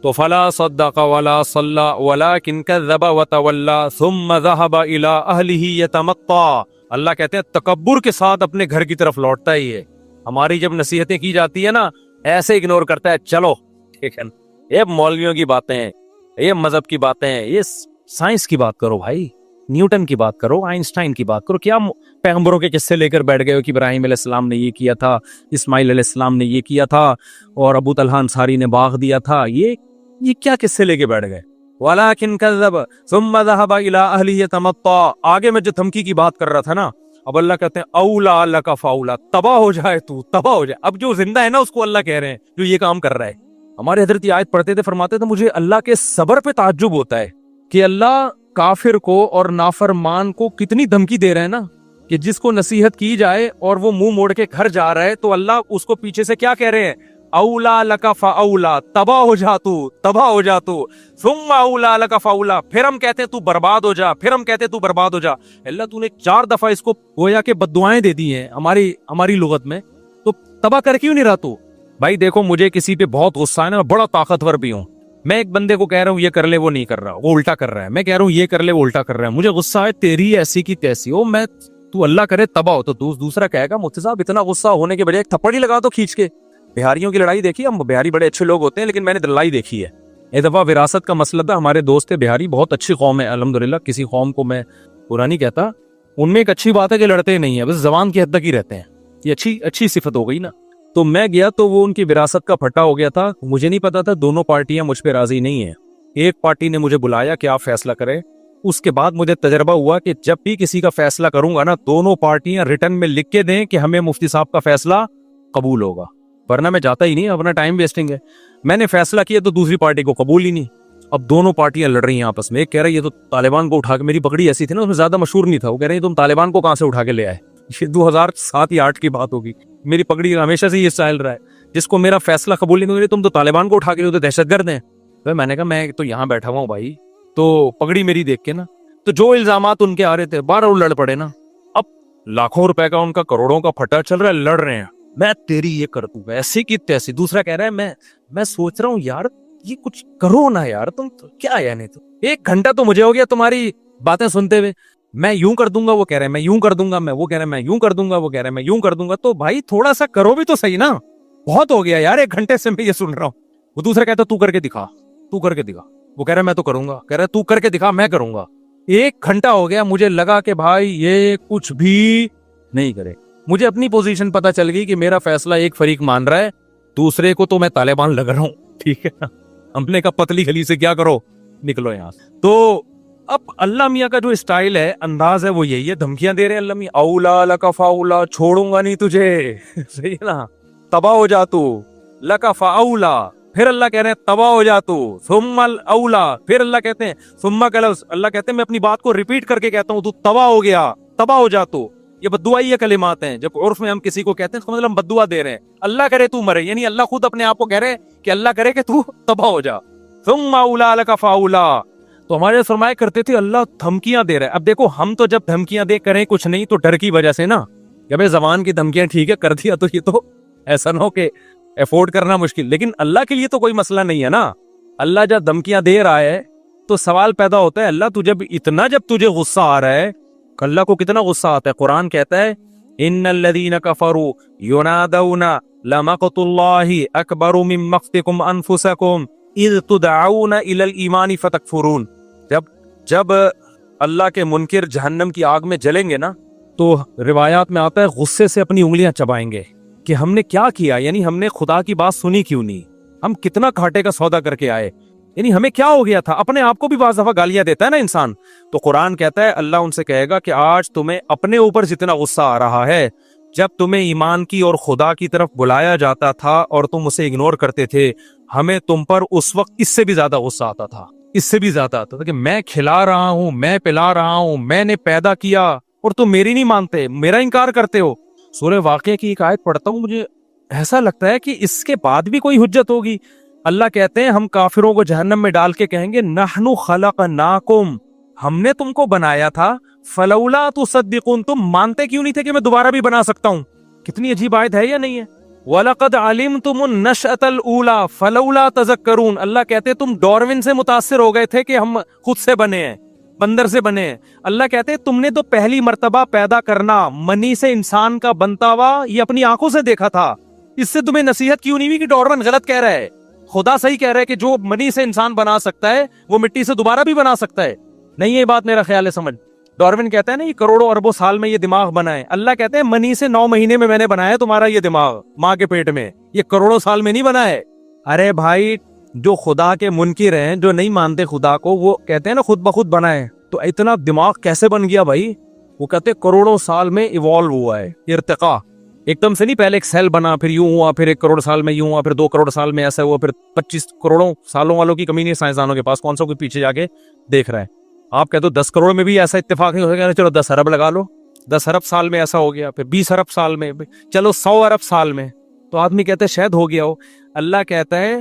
तो फला सद्दक़ वला सल्ला वलाकिन कज़्ज़बा व तवल्ला सुम्मा ज़हबा इला अहलिही यतमत्ता। अल्लाह कहते हैं तकब्बुर के साथ अपने घर की तरफ लौटता ही है। हमारी जब नसीहतें की जाती है ना, ऐसे इग्नोर करता है, चलो ठीक है, ये मौलवियों की बातें हैं, ये मजहब की बातें हैं, ये साइंस की बात करो भाई, न्यूटन की बात करो, आइंस्टाइन की बात करो। क्या पैगंबरों के किस्से लेकर बैठ गए हो कि इब्राहिम अलैहिस्सलाम ने ये किया था, इस्माइल अलैहिस्सलाम ने ये किया था, और अबू तलहा अंसारी ने बाग दिया था। ये क्या किस्से लेके बैठ गए? वलाकिन कज़्ज़ब सुम्मा ज़हबा इला अहलिही यतमत्ता। आगे मैं जो धमकी की बात कर रहा था ना, अब अल्लाह कहते हैं औला लका फाउला, तबाह हो जाए तू, तबाह हो जाए। अब जो जिंदा है ना उसको अल्लाह कह रहे हैं जो ये काम कर रहा है। हमारे हजरत ये आयत पढ़ते थे, फरमाते थे मुझे अल्लाह के सबर पे ताज्जुब होता है कि अल्लाह काफिर को और नाफरमान को कितनी धमकी दे रहे हैं ना, कि जिसको नसीहत की जाए और वो मुंह मोड़ के घर जा रहा है, तो अल्लाह उसको पीछे से क्या कह रहे हैं? औला लका फाउला, तबाह हो जा तू, तबाह हो जा तू। सुम्मा औला लका फाउला, फिर हम कहते हैं तू बर्बाद हो जा, फिर हम कहते हैं तू बर्बाद हो जा। अल्लाह तूने 4 दफा इसको गोया के बद्दुआएं दे दी हैं हमारी लुगत में, तो तबाह कर क्यों नहीं रहा तू? भाई देखो, मुझे किसी पे बहुत गुस्सा है ना, मैं बड़ा ताकतवर भी हूँ। मैं एक बंदे को कह रहा हूँ ये कर ले, वो नहीं कर रहा, वो उल्टा कर रहा है। मैं कह रहा हूँ ये कर ले, वो उल्टा कर रहा है। मुझे गुस्सा है, तेरी ऐसी की तैसी हो, मैं तू अल्लाह करे तबाह हो। तो दूसरा कहेगा मुफ्ती साहब इतना गुस्सा होने के बजाय एक थप्पड़ ही लगा दो खींच के। बिहारियों की लड़ाई देखी, हम बिहारी बड़े अच्छे लोग होते हैं, लेकिन मैंने लड़ाई देखी है। एक दफा विरासत का मसला था, हमारे दोस्त थे बिहारी, बहुत अच्छी कौम है अल्हम्दुलिल्लाह, किसी कौम को मैं बुरा नहीं कहता। उनमें एक अच्छी बात है कि लड़ते नहीं है, बस जबान की हद तक ही रहते हैं। ये अच्छी सिफत हो गई ना। तो मैं गया तो वो उनकी विरासत का फटा हो गया था। मुझे नहीं पता था दोनों पार्टियां मुझ पे राजी नहीं है। एक पार्टी ने मुझे बुलाया कि आप फैसला करें। उसके बाद मुझे तजर्बा हुआ कि जब भी किसी का फैसला करूंगा ना, दोनों पार्टियां रिटर्न में लिख के दें कि हमें मुफ्ती साहब का फैसला कबूल होगा, वरना मैं जाता ही नहीं, अपना टाइम वेस्टिंग है। मैंने फैसला किया तो दूसरी पार्टी को कबूल ही नहीं। अब दोनों पार्टियां लड़ रही हैं आपस में। एक कह रहा है ये तो तालिबान को उठा के, मेरी पगड़ी ऐसी थी ना उसमें ज्यादा मशहूर नहीं था, वो कह रहे हैं तुम तालिबान को कहां से उठा के ले आए। ये 2007 या 8 की बात होगी। मेरी पगड़ी हमेशा से ये स्टाइल रहा है, जिसको मेरा फैसला कबूल नहीं हुआ तुम तो तालिबान को उठा के, तो दहशतगर्द हैं। तो मैंने कहा मैं तो यहाँ बैठा हुआ हूँ भाई, तो पगड़ी मेरी देख के ना, तो जो इल्जामात उनके आ रहे थे 12 लड़ पड़े ना। अब लाखों रुपए का उनका करोड़ों का फटा चल रहा है, लड़ रहे हैं, मैं तेरी ये कर दूं ऐसी की तैसी। दूसरा कह रहा है मैं सोच रहा हूँ यार ये कुछ करो ना यार, तुम तो क्या है नहीं, तो 1 घंटा तो मुझे हो गया तुम्हारी बातें सुनते हुए। मैं यूं कर दूंगा, वो कह रहे हैं मैं यूं कर दूंगा, वो कह रहे हैं मैं यूं कर दूंगा, वो कह रहे हैं मैं यूं कर दूंगा। तो भाई थोड़ा सा करो भी तो सही ना, बहुत हो गया यार, 1 घंटे से मैं ये सुन रहा हूँ। वो दूसरा कहता तू करके दिखा, तू करके दिखा। वो कह रहा है मैं तो करूंगा, कह रहा है तू करके दिखा, मैं करूंगा। 1 घंटा हो गया, मुझे लगा कि भाई ये कुछ भी नहीं करे। मुझे अपनी पोजीशन पता चल गई कि मेरा फैसला एक फरीक मान रहा है, दूसरे को तो मैं तालिबान लग रहा हूं, ठीक है ना। हमने कहा पतली गली से क्या करो, निकलो यहां। तो अब अल्लाह मियाँ का जो स्टाइल है, अंदाज है, वो यही है, धमकियां दे रहे हैं अल्लाह मियाँ, औला लका फाउला, छोड़ूंगा नहीं तुझे, सही है ना, तबाह हो जा तू, लका फाउला, پھر اللہ کہہ رہے ہیں تباہ ہو جا تو، ثم الاولا، پھر اللہ کہتے ہیں ثم کا لفظ، اللہ کہتے ہیں میں اپنی بات کو ریپیٹ کر کے کہتا ہوں تو تباہ ہو گیا، تباہ ہو جا تو. یہ بددعائی یہ کلمات ہیں. جب عرف میں ہم کسی کو کہتے ہیں اس کا مطلب ہم بددعا دے رہے ہیں. اللہ کرے تو مرے، یعنی اللہ خود اپنے آپ کو کہہ رہے ہیں کہ اللہ کرے کہ تو تباہ ہو جا. ثم اولا لک فاولا. تو ہمارے فرمایا کرتے تھے اللہ دھمکیاں دے رہا ہے. اب دیکھو ہم تو جب دھمکیاں دے کریں کچھ نہیں تو ڈر کی وجہ سے نا، کہ بھائی زبان کی دھمکیاں ٹھیک ہے کر دیا تو یہ تو ایسا نہ ہو کہ افورڈ کرنا مشکل. لیکن اللہ کے لیے تو کوئی مسئلہ نہیں ہے نا. اللہ جب دھمکیاں دے رہا ہے تو سوال پیدا ہوتا ہے اللہ جب تجھے غصہ آ رہا ہے، اللہ کو کتنا غصہ آتا ہے. قرآن کہتا ہے ان الذین کفروا ینادون لمقت اللہ اکبر من مقتکم انفسکم اذ تدعون الی الایمان فتکفرون. جب اللہ کے منکر جہنم کی آگ میں جلیں گے نا تو روایات میں آتا ہے غصے سے اپنی انگلیاں چبائیں گے کہ ہم نے کیا کیا، یعنی ہم نے خدا کی بات سنی کیوں نہیں، ہم کتنا گھاٹے کا سودا کر کے آئے، یعنی ہمیں کیا ہو گیا تھا. اپنے آپ کو بھی بعض دفعہ گالیاں دیتا ہے نا انسان. تو قرآن کہتا ہے اللہ ان سے کہے گا کہ آج تمہیں اپنے اوپر جتنا غصہ آ رہا ہے، جب تمہیں ایمان کی اور خدا کی طرف بلایا جاتا تھا اور تم اسے اگنور کرتے تھے، ہمیں تم پر اس وقت اس سے بھی زیادہ غصہ آتا تھا، اس سے بھی زیادہ آتا تھا کہ میں کھلا رہا ہوں، میں پلا رہا ہوں، میں نے پیدا کیا اور تم میری نہیں مانتے، میرا انکار کرتے ہو. سورہ واقعہ کی ایک آیت پڑھتا ہوں، مجھے ایسا لگتا ہے کہ اس کے بعد بھی کوئی حجت ہوگی. اللہ کہتے ہیں ہم کافروں کو جہنم میں ڈال کے کہیں گے نحن خلقناکم، ہم نے تم کو بنایا تھا، فلولا تصدقون، تم مانتے کیوں نہیں تھے کہ میں دوبارہ بھی بنا سکتا ہوں. کتنی عجیب آیت ہے یا نہیں ہے. وَلَقَدْ عَلِمْتُمُ النَّشْأَةَ الْأُولَى فَلَوْلَا تَذَكَّرُونَ. اللہ کہتے تم ڈاروین سے متاثر ہو گئے تھے کہ ہم خود سے بنے ہیں، بندر سے بنے ہیں. اللہ کہتے ہیں تم نے تو پہلی مرتبہ پیدا کرنا منی سے انسان کا بنتا ہوا یہ اپنی آنکھوں سے دیکھا تھا، اس سے تمہیں نصیحت کیوں نہیں ہوئی کہ ڈاروین غلط کہہ رہا ہے، خدا صحیح کہہ رہا ہے کہ جو منی سے انسان بنا سکتا ہے وہ مٹی سے دوبارہ بھی بنا سکتا ہے. نہیں یہ بات میرا خیال ہے سمجھ. ڈاروین کہتا ہے نا یہ کروڑوں اربوں سال میں یہ دماغ بنا ہے. اللہ کہتے ہیں منی سے 9 مہینے میں نے بنایا تمہارا یہ دماغ ماں کے پیٹ میں، یہ کروڑوں سال میں نہیں بنا ہے. ارے بھائی جو خدا کے منکر ہیں، جو نہیں مانتے خدا کو، وہ کہتے ہیں نا خود بخود بنا ہے. تو اتنا دماغ کیسے بن گیا بھائی؟ وہ کہتے ہیں کروڑوں سال میں ایوالو ہوا ہے، ارتقا ایک دم سے نہیں. پہلے ایک سیل بنا، پھر یوں ہوا، پھر 1 کروڑ سال میں یوں ہوا، پھر 2 کروڑ سال میں ایسا ہوا، پھر 25 کروڑوں سالوں والوں کی کمی نہیں سائنسدانوں کے پاس. کون سا کوئی پیچھے جا کے دیکھ رہا ہے. آپ کہتے ہو 10 کروڑ میں بھی ایسا اتفاق نہیں ہو گیا، چلو 10 ارب لگا لو، 10 ارب سال میں ایسا ہو گیا، پھر 20 ارب سال میں، چلو 100 ارب سال میں. تو آدمی کہتے ہیں شاید ہو گیا ہو. اللہ کہتا ہے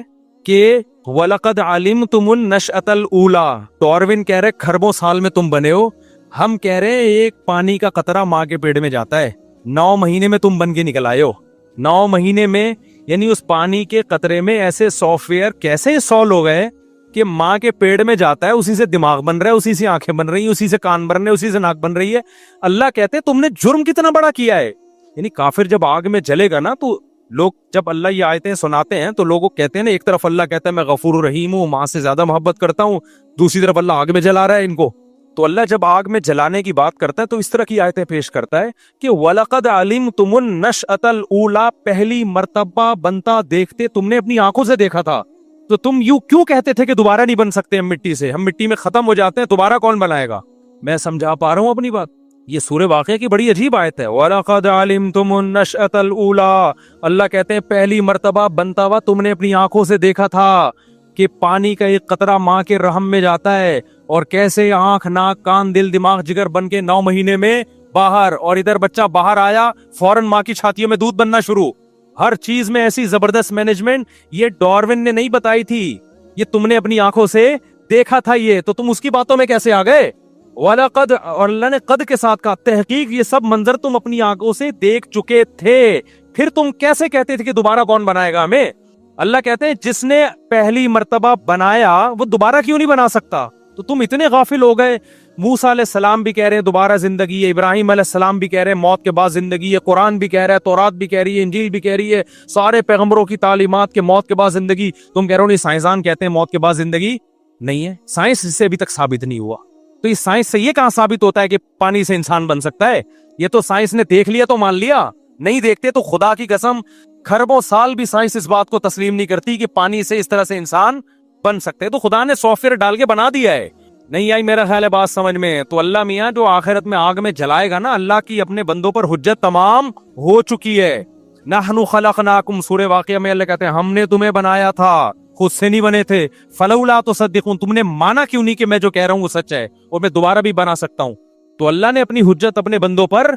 کہ وَلَقَدْ عَلِمْتُمُ النَّشْأَةَ الْأُولَى. ڈاروین کہہ رہے کھربوں سال میں تم بنے ہو، ہم کہہ رہے ہیں ایک پانی کا قطرہ ماں کے پیٹ میں جاتا ہے، 9 مہینے میں تم بن کے نکل آئے ہو. 9 مہینے میں، یعنی اس پانی کے قطرے میں ایسے سافٹ ویئر کیسے انسٹال ہو گئے کہ ماں کے پیٹ میں جاتا ہے، اسی سے دماغ بن رہا ہے، اسی سے آنکھیں بن رہی ہیں، اسی سے کان بن رہے ہیں، اسی سے ناک بن رہی ہے. اللہ کہتے ہیں تم نے جرم کتنا بڑا کیا ہے. یعنی کافر جب آگ میں جلے گا نا تو لوگ جب اللہ یہ آیتیں سناتے ہیں تو لوگوں کہتے ہیں نا، ایک طرف اللہ کہتا ہے میں غفور رحیم ہوں، ماں سے زیادہ محبت کرتا ہوں، دوسری طرف اللہ آگ میں جلا رہا ہے ان کو. تو اللہ جب آگ میں جلانے کی بات کرتا ہے تو اس طرح کی آیتیں پیش کرتا ہے کہ وَلَقَدْ عَلِمْتُمُ النَّشْأَةَ الْأُولَى، پہلی مرتبہ بنتا دیکھتے تم نے اپنی آنکھوں سے دیکھا تھا. تو تم یوں کیوں کہتے تھے کہ دوبارہ نہیں بن سکتے ہم مٹی سے، ہم مٹی میں ختم ہو جاتے ہیں، دوبارہ کون بنائے گا؟ میں سمجھا پا رہا ہوں اپنی بات. یہ سورہ واقعہ کی بڑی عجیب آیت ہے. وَلَقَدْ عَلِمْتُمُ النَّشْأَةَ الْأُولَى. اللہ کہتے ہیں پہلی مرتبہ بنتا ہوا تم نے اپنی آنکھوں سے دیکھا تھا کہ پانی کا ایک قطرہ ماں کے رحم میں جاتا ہے اور کیسے آنکھ، ناک، کان، دل، دماغ، جگر بن کے 9 مہینے میں باہر، اور ادھر بچہ باہر آیا فوراً ماں کی چھاتیوں میں دودھ بننا شروع. ہر چیز میں ایسی زبردست مینجمنٹ یہ ڈاروین نے نہیں بتائی تھی، یہ تم نے اپنی آنکھوں سے دیکھا تھا. یہ تو تم اس کی باتوں میں کیسے آ گئے؟ وَلَقَدْ، اور اللہ نے قد کے ساتھ کہا، تحقیق یہ سب منظر تم اپنی آنکھوں سے دیکھ چکے تھے، پھر تم کیسے کہتے تھے کہ دوبارہ کون بنائے گا ہمیں؟ اللہ کہتے ہیں جس نے پہلی مرتبہ بنایا وہ دوبارہ کیوں نہیں بنا سکتا؟ تو تم اتنے غافل ہو گئے. موسیٰ علیہ السلام بھی کہہ رہے ہیں دوبارہ زندگی ہے، ابراہیم علیہ السلام بھی کہہ رہے ہیں موت کے بعد زندگی ہے، قرآن بھی کہہ رہا ہے، تورات بھی کہہ رہی ہے، انجیل بھی کہہ رہی ہے، سارے پیغمبروں کی تعلیمات کے موت کے بعد زندگی. تم کہہ رہے ہو نہیں، سائنسدان کہتے ہیں موت کے بعد زندگی نہیں ہے. سائنس اس سے ابھی تک ثابت نہیں ہوا. تو اس سائنس سے یہ کہاں ثابت ہوتا ہے کہ پانی سے انسان بن سکتا ہے؟ یہ تو سائنس نے دیکھ لیا تو مان لیا، نہیں دیکھتے تو خدا کی قسم کھربوں سال بھی سائنس اس بات کو تسلیم نہیں کرتی کہ پانی سے اس طرح سے انسان بن سکتے. تو خدا نے سافٹ ویئر ڈال کے بنا دیا ہے. نہیں آئی میرا خیال ہے بات سمجھ میں؟ تو اللہ میاں جو آخرت میں آگ میں جلائے گا نا، اللہ کی اپنے بندوں پر حجت تمام ہو چکی ہے. نحن خلقناکم، سورہ واقعہ میں اللہ کہتے ہیں ہم نے تمہیں بنایا تھا. खुद से नहीं बने थे। फलौला तुसद्दिकून, तुमने माना क्यों नहीं कि मैं जो कह रहा हूं वो सच है और मैं दोबारा भी बना सकता हूं। तो अल्लाह ने अपनी हुज्जत अपने बंदों पर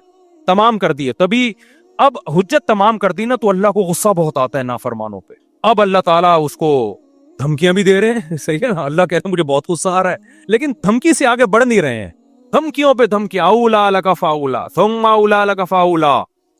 तमाम कर दी है। तभी अब हुज्जत तमाम कर दी ना तो अल्लाह को गुस्सा बहुत आता है नाफरमानों पे। अब अल्लाह ताला उसको धमकियां भी दे रहे हैं, सही है ना। अल्लाह कहते हैं मुझे बहुत गुस्सा आ रहा है, लेकिन धमकी से आगे बढ़ नहीं रहे हैं। धमकियों पे धमकियां, औला लका फाउला सुम्मा औला लका फाउला,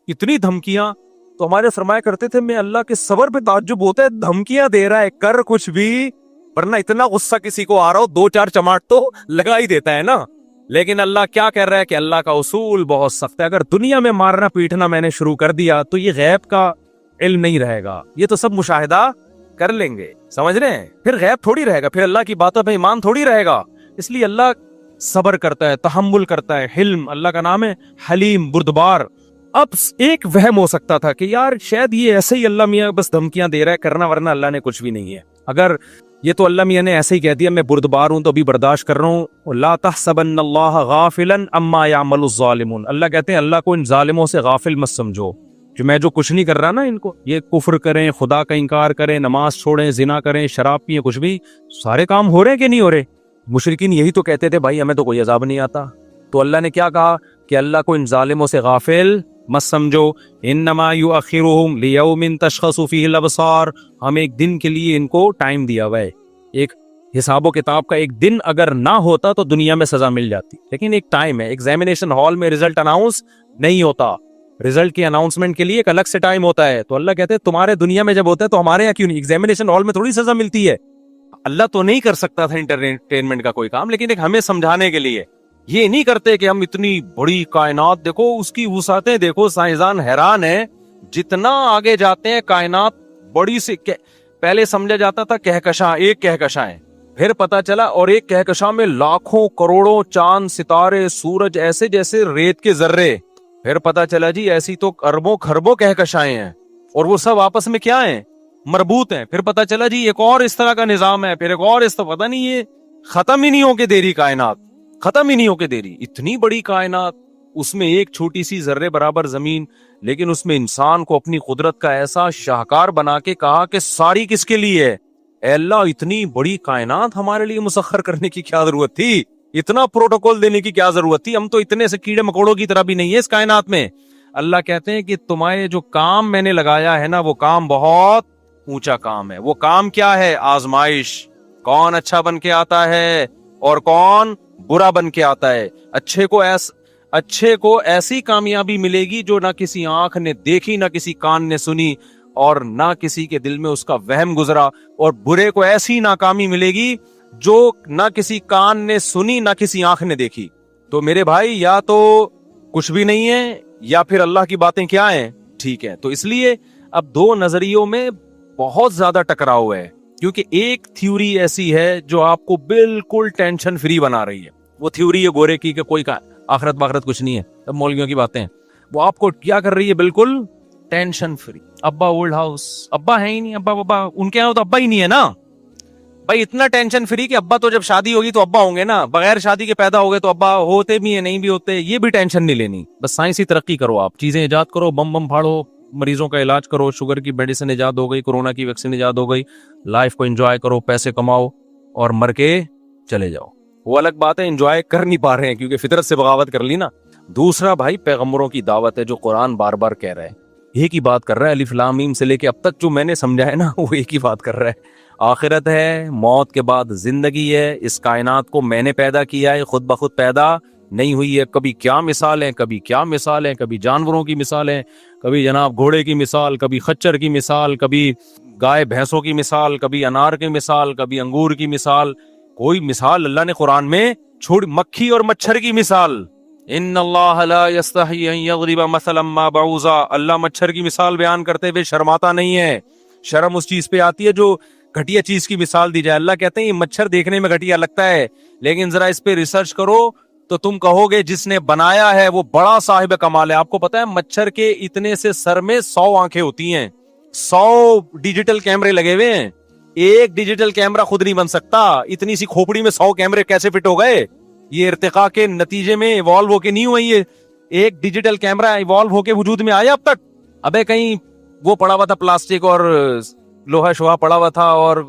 इतनी धमकियां। तो हमारे फरमाया करते थे मैं अल्लाह के सबर पे ताज्जुब होता है, धमकियां दे रहा है कर कुछ भी, वरना इतना गुस्सा किसी को आ रहा हो दो चार चमाट तो लगा ही देता है ना। लेकिन अल्लाह क्या कह रहा है कि अल्लाह का उसूल बहुत सख्त है। अगर दुनिया में मारना पीटना मैंने शुरू कर दिया तो ये गैब का इल्म नहीं रहेगा, ये तो सब मुशाहिदा कर लेंगे, समझ रहे हैं। फिर गैब थोड़ी रहेगा, फिर अल्लाह की बातों पे ईमान थोड़ी रहेगा। इसलिए अल्लाह सबर करता है, तहम्मुल करता है। हिल्म अल्लाह का नाम है, हलीम, बुर्दबार। अब एक वहम हो सकता था कि यार शायद ये ऐसे ही अल्लाह मियाँ बस धमकियां दे रहा है करना, वरना अल्लाह ने कुछ भी नहीं है। अगर ये तो अल्लाह मियाँ ने ऐसे ही कह दिया मैं बुर्दबार हूं तो अभी बर्दाश्त कर रहा हूं। ला तहसबन्नल्लाह गाफिलन अम्मा यामलुज़्ज़ालिमून, अल्लाह कहते हैं अल्लाह को इन जालिमों से गाफिल मत समझो कि मैं जो कुछ नहीं कर रहा ना इनको, ये कुफ्र करें, खुदा का इंकार करें, नमाज छोड़ें, जिना करें, शराब पिए, कुछ भी सारे काम हो रहे हैं कि नहीं हो रहे। मुशरिकीन यही तो कहते थे भाई हमें तो कोई अजाब नहीं आता। तो अल्लाह ने क्या कहा कि अल्लाह को इन जालिमों से गाफिल मत समझो। इन्नमा युअखिरुहुम लियौमिन तशखसु फीहिल अबसार, हम एक दिन के लिए इनको टाइम दिया हुआ है। एक हिसाबो किताब का एक दिन अगर ना होता तो दुनिया में सजा मिल जाती, लेकिन एक टाइम है। एग्जामिनेशन हॉल में रिजल्ट अनाउंस नहीं होता, रिजल्ट की अनाउंसमेंट के लिए एक अलग से टाइम होता है। तो अल्लाह कहते हैं तुम्हारे दुनिया में जब होता है तो हमारे यहाँ क्यों नहीं, एग्जामिनेशन हॉल में थोड़ी सजा मिलती है। अल्लाह तो नहीं कर सकता था एंटरटेनमेंट का कोई काम, लेकिन एक हमें समझाने के लिए। ये नहीं करते कि हम इतनी बड़ी कायनात देखो, उसकी वुसातें देखो, साइंसदान हैरान है जितना आगे जाते हैं कायनात बड़ी से। पहले समझा जाता था कहकशां, एक कहकशां है, फिर पता चला और एक कहकशां में लाखों करोड़ों चांद सितारे सूरज ऐसे जैसे रेत के जर्रे, फिर पता चला जी ऐसी तो अरबों खरबों कहकशाएं हैं और वो सब आपस में क्या हैं, मरबूत हैं। फिर पता चला जी एक और इस तरह का निजाम है, फिर एक और इस तरह, पता नहीं ये खत्म ही नहीं होके दे रही कायनात, खत्म ही नहीं होके दे रही। इतनी बड़ी कायनात, उसमें एक छोटी सी जर्रे बराबर जमीन, लेकिन उसमें इंसान को अपनी कुदरत का ऐसा शाहकार बना के कहा कि सारी किसके लिए है। ऐ अल्लाह इतनी बड़ी कायनात हमारे लिए मुसख्खर करने की क्या जरूरत थी, इतना प्रोटोकॉल देने की क्या जरूरत थी, हम तो इतने से कीड़े मकोड़ों की तरह भी नहीं है इस कायनात में। अल्लाह कहते हैं कि तुम्हारे जो काम मैंने लगाया है ना वो काम बहुत ऊंचा काम है। वो काम क्या है, आजमाइश। कौन अच्छा बन के आता है और कौन बुरा बन के आता है। अच्छे को ऐसी कामयाबी मिलेगी जो ना किसी आंख ने देखी, ना किसी कान ने सुनी और ना किसी के दिल में उसका वहम गुजरा, और बुरे को ऐसी नाकामी मिलेगी जो ना किसी कान ने सुनी ना किसी आंख ने देखी। तो मेरे भाई या तो कुछ भी नहीं है या फिर अल्लाह की बातें क्या हैं, ठीक है। तो इसलिए अब दो नजरियों में बहुत ज्यादा टकराव है, क्योंकि एक थ्योरी ऐसी है जो आपको बिल्कुल टेंशन फ्री बना रही है। वो थ्योरी है गोरे की कि कोई का आखिरत बाखरत कुछ नहीं है, तब मौलवियों की बातें। वो आपको क्या कर रही है, बिल्कुल टेंशन फ्री। अब्बा ओल्ड हाउस, अब्बा है ही नहीं, अब्बा बाबा उनके यहाँ तो अब्बा ही नहीं है ना भाई। इतना टेंशन फ्री कि अब्बा तो जब शादी होगी तो अब्बा होंगे ना, बगैर शादी के पैदा हो गए तो अब्बा होते भी है नहीं भी होते, ये भी टेंशन नहीं लेनी। बस साइंसी तरक्की करो, आप चीजें इजाद करो, बम बम फाड़ो, मरीजों का इलाज करो, शुगर की मेडिसिन इजाद हो गई, कोरोना की वैक्सीन इजाद हो गई, लाइफ को एंजॉय करो, पैसे कमाओ और मर के चले जाओ। वो अलग बात है एंजॉय कर नहीं पा रहे हैं क्योंकि फितरत से बगावत कर ली ना। दूसरा भाई पैगंबरों की दावत है जो कुरान बार बार कह रहा है, एक ही बात कर रहा है, अलिफ लाम मीम से लेके अब तक जो मैंने समझा है ना वो एक ही बात कर रहा है। आखिरत है, मौत के बाद जिंदगी है, इस कायनात को मैंने पैदा किया है, खुद ब खुद पैदा नहीं हुई है। कभी क्या मिसाल है, कभी क्या मिसाल है, कभी जानवरों की मिसाल है, कभी जनाब घोड़े की मिसाल, कभी खच्चर की मिसाल, कभी गाय भैंसों की मिसाल, कभी अनार की मिसाल, कभी अंगूर की मिसाल। कोई मिसाल अल्लाह ने कुरान में छोड़, मक्खी और मच्छर की मिसाल, इन्नल्लाह ला यस्तही अन यज़रिब मसलन मा बऊज़ा, अल्लाह मच्छर की मिसाल बयान करते हुए शर्माता नहीं है। शर्म उस चीज पे आती है जो घटिया चीज की मिसाल दी जाए। अल्लाह कहते हैं ये मच्छर देखने में घटिया लगता है, लेकिन जरा इस पे रिसर्च करो तो तुम कहोगे जिसने बनाया है वो बड़ा साहिब कमाल है। आपको पता है मच्छर के इतने से सर में 100 आंखें होती हैं, 100 डिजिटल कैमरे लगे हुए हैं। एक डिजिटल कैमरा खुद नहीं बन सकता, इतनी सी खोपड़ी में 100 कैमरे कैसे फिट हो गए? ये इर्तिका के नतीजे में इवॉल्व होके नहीं हुआ, ये एक डिजिटल कैमरा इवॉल्व होके वजूद में आया अब तक? अबे कहीं वो पड़ा हुआ था प्लास्टिक और लोहा शोहा पड़ा हुआ था और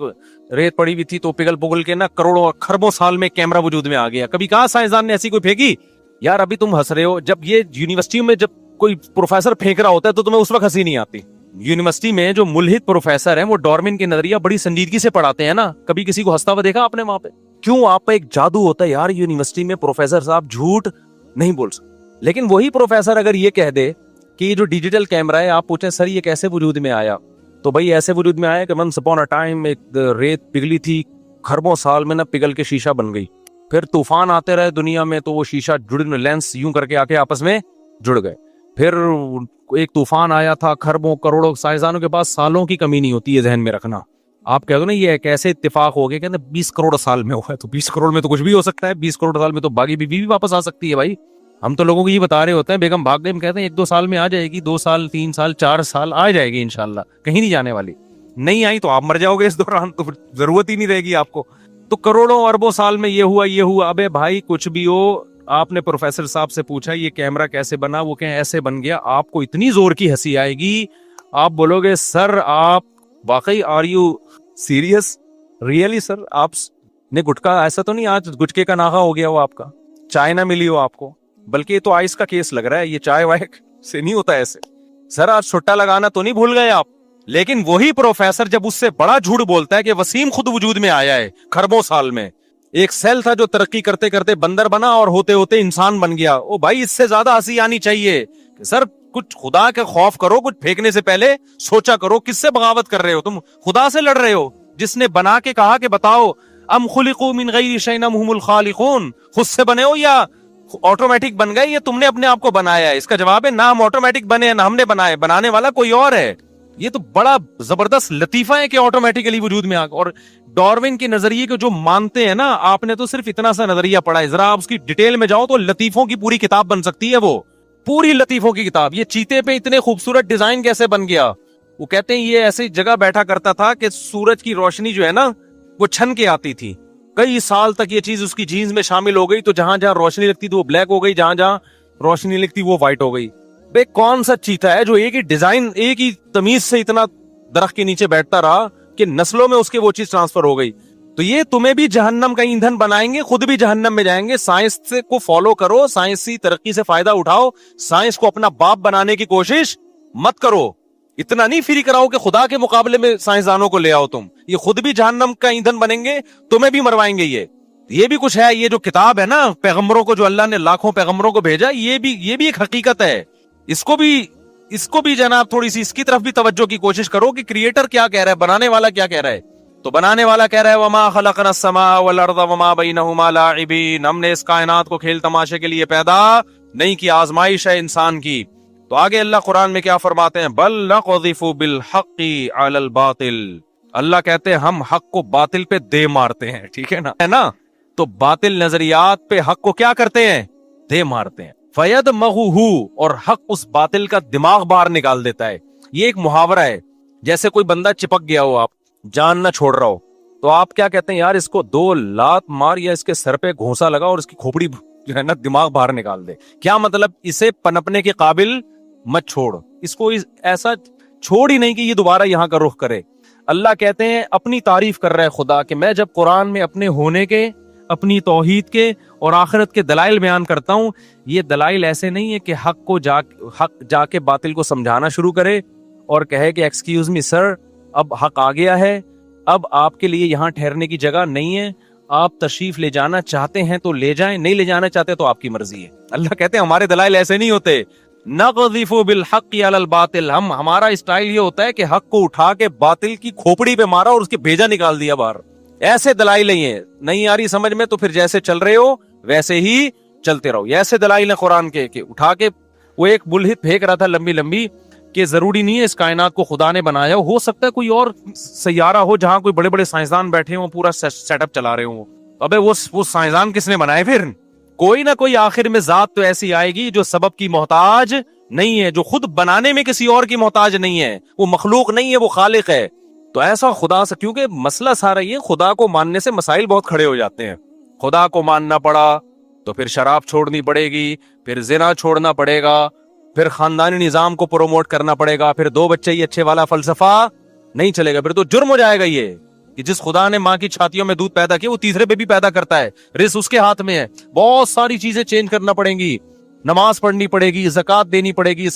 रेत पड़ी हुई थी तो पिघल पुगल के ना करोड़ों खरबों साल में कैमरा वजूद में आ गया। कभी कहा साइंसदान ने ऐसी कोई फेंकी? यार अभी तुम हंस रहे हो, जब ये यूनिवर्सिटी में जब कोई प्रोफेसर फेंक रहा होता है तो तुम्हें उस वक्त हंसी नहीं आती। यूनिवर्सिटी में जो मुल्हिद प्रोफेसर हैं वो डार्विन के नजरिया बड़ी संजीदगी से पढ़ाते हैं ना, कभी किसी को हंसता हुआ देखा आपने वहां पे? क्यों? आप पे एक जादू होता है यार, यूनिवर्सिटी में प्रोफेसर साहब झूठ नहीं बोल सकते। लेकिन वही प्रोफेसर अगर ये कह दे कि ये जो डिजिटल कैमरा है, आप पूछें सर ये कैसे वजूद में आया, तो भाई ऐसे वजूद में आया कि वंस अपॉन अ टाइम एक रेत पिघली थी, खरबों साल में ना पिघल के शीशा बन गई, फिर तूफान आते रहे दुनिया में तो वो शीशा जुड़ लेंस यूं करके आके आपस में जुड़ गए, फिर एक तूफान आया था, खरबों करोड़ों साइंसदानों के पास सालों की कमी नहीं होती है, ध्यान में रखना। आप कह दो ना ये कैसे इत्तेफाक हो गया, कहते 20 करोड़ साल में हुआ है, तो 20 करोड़ में तो कुछ भी हो सकता है, 20 करोड़ साल में तो बागी बीवी भी वापस आ सकती है भाई। हम तो लोगों को ये बता रहे होते हैं बेगम भाग गए, हम कहते हैं 1-2 साल में आ जाएगी, 2 साल 3 साल 4 साल आ जाएगी इंशाल्लाह, कहीं नहीं जाने वाली। नहीं आई तो आप मर जाओगे इस दौरान, तो जरूरत ही नहीं रहेगी आपको। तो करोड़ों अरबों साल में ये हुआ। अबे भाई कुछ भी हो, आपने प्रोफेसर साहब से पूछा ये कैमरा कैसे बना, वो कहें ऐसे बन गया, आपको इतनी जोर की हंसी आएगी, आप बोलोगे सर आप वाकई are you serious, really sir? आप ने गुटखा, ऐसा तो नहीं आज गुटके का नागा हो गया हो आपका, चाय ना मिली हो आपको? बल्कि ये तो आइस का केस लग रहा है, ये चाय वाय से नहीं होता ऐसे। सर आज छुट्टा लगाना तो नहीं भूल गए आप? लेकिन वही प्रोफेसर जब उससे बड़ा झूठ बोलता है कि वसीम खुद वजूद में आया है खरबों साल में, एक सेल था जो तरक्की करते करते बंदर बना और होते होते इंसान बन गया, ओ भाई इससे ज्यादा हंसी आनी चाहिए कि सर कुछ खुदा का खौफ करो, कुछ फेंकने से पहले सोचा करो किससे बगावत कर रहे हो तुम, खुदा से लड़ रहे हो जिसने बना के कहा कि बताओ अम खुलिकू मिन गैरि शैइन अम हुमुल खालिकून, खुद से बने हो या ऑटोमेटिक बन गए, ये तुमने अपने आप को बनाया है? इसका जवाब है ना हम ऑटोमेटिक बने हैं ना हमने बनाए, बनाने वाला कोई और है। ये तो बड़ा जबरदस्त लतीफा है कि ऑटोमेटिकली वजूद में आ, और डार्विन के नजरिए को जो मानते हैं ना, आपने तो सिर्फ इतना सा नजरिया पढ़ा है, जरा आप उसकी डिटेल में जाओ तो लतीफों की पूरी किताब बन सकती है, वो पूरी लतीफों की किताब। ये चीते पे इतने खूबसूरत डिजाइन कैसे बन गया? वो कहते हैं ये ऐसी जगह बैठा करता था कि सूरज की रोशनी जो है ना वो छन के आती थी, कई साल तक ये चीज उसकी जीन्स में शामिल हो गई, तो जहां जहां रोशनी लगती थी वो ब्लैक हो गई, जहां जहां रोशनी लगती वो व्हाइट हो गई। बे कौन सा चीता है जो एक ही डिजाइन एक ही तमीज से इतना दरख्त के नीचे बैठता रहा कि नस्लों में उसके वो चीज ट्रांसफर हो गई? तो ये तुम्हें भी जहन्नम का ईंधन बनाएंगे, खुद भी जहन्नम में जाएंगे। साइंस से को फॉलो करो, साइंसी तरक्की से फायदा उठाओ, साइंस को अपना बाप बनाने की कोशिश मत करो। इतना नहीं फ्री कराओ कि खुदा के मुकाबले में साइंसदानों को ले आओ तुम, ये खुद भी जहन्नम का ईंधन बनेंगे, तुम्हें भी मरवाएंगे। ये भी कुछ है, ये जो किताब है ना पैगंबरों को जो अल्लाह ने लाखों पैगंबरों को भेजा, ये भी एक हकीकत है। इसको भी जनाब थोड़ी सी इसकी तरफ भी तवज्जो की कोशिश करो कि क्रिएटर क्या कह रहा है, बनाने वाला क्या कह रहा है। तो बनाने वाला कह रहा है वमा खलकना समा वल अर्द वमा बैनहुमा लाइबीन, हमने इस कायनात को खेल तमाशे के लिए पैदा नहीं किया, आजमाइश है इंसान की। तो आगे अल्लाह कुरान में क्या फरमाते हैं, बल नक़ज़िफु बिल हक़्क़ि अलल बातिल, अल्लाह कहते हैं हम हक को बातिल पे दे मारते हैं, ठीक है ना? तो बातिल नजरियात पे हक को क्या करते हैं, दे मारते हैं। फयदमग़ुहु, और हक उस बातिल का दिमाग बाहर निकाल देता है। ये एक मुहावरा है, जैसे कोई बंदा चिपक गया हो, आप जान ना छोड़ रहा हो, तो आप क्या कहते हैं, यार इसको 2 लात मार या इसके सर पे घोंसा लगा और इसकी खोपड़ी जो है ना दिमाग बाहर निकाल दे। क्या मतलब, इसे पनपने के काबिल मत छोड़, इसको ऐसा छोड़ ही नहीं कि ये दोबारा यहाँ का रुख करे। अल्लाह कहते हैं, अपनी तारीफ कर रहा है खुदा कि मैं जब कुरान में अपने होने के, अपनी तौहीद के और आखिरत के दलाइल बयान करता हूँ, ये दलाइल ऐसे नहीं है कि हक जाके बातिल को समझाना शुरू करे और कहे कि एक्सक्यूज मी सर, अब हक आ गया है, अब आपके लिए यहाँ ठहरने की जगह नहीं है, आप तशरीफ ले जाना चाहते हैं तो ले जाएं, नहीं ले जाना चाहते तो आपकी मर्जी है। अल्लाह कहते हैं हमारे दलाइल ऐसे नहीं होते, नक़ज़िफु बिल हक़्क़ि अलल बातिल, हमारा स्टाइल ये होता है कि हक को उठा के बातिल की खोपड़ी पे मारा और उसके भेजा निकाल दिया बाहर। ऐसे दलाइल नहीं आ रही समझ में, तो फिर जैसे चल रहे हो वैसे ही चलते रहो। ऐसे दलाइल है कुरान के उठा के वो एक मुल्हिद फेंक रहा था लंबी कि जरूरी नहीं है इस कायनात को खुदा ने बनाया हो सकता है कोई और सैयारा हो जहां कोई बड़े बड़े साइंसदान बैठे हो, पूरा सेटअप चला रहे हो। अबे वो साइंसदान किसने बनाए? फिर कोई ना कोई आखिर में जात तो ऐसी आएगी जो सबब की मोहताज नहीं है, जो खुद बनाने में किसी और की मोहताज नहीं है, वो मखलूक नहीं है, वो खालिक है। तो ऐसा खुदा से, क्योंकि मसला सारा ये, खुदा को मानने से मसाइल बहुत खड़े हो जाते हैं। खुदा को मानना पड़ा तो फिर शराब छोड़नी पड़ेगी, फिर जिना छोड़ना पड़ेगा, फिर खानदानी निजाम को प्रोमोट करना पड़ेगा, फिर 2 बच्चे ही अच्छे वाला फलसफा نہیں چلے گا. پھر تو جرم ہو جائے گا یہ کہ جس خدا نے ماں کی چھاتیوں میں دودھ پیدا کیا وہ تیسرے پہ بھی پیدا کرتا ہے, رزق اس کے ہاتھ میں ہے. بہت ساری چیزیں چینج کرنا پڑیں گی, نماز پڑھنی پڑے گی, زکات دینی پڑے گی,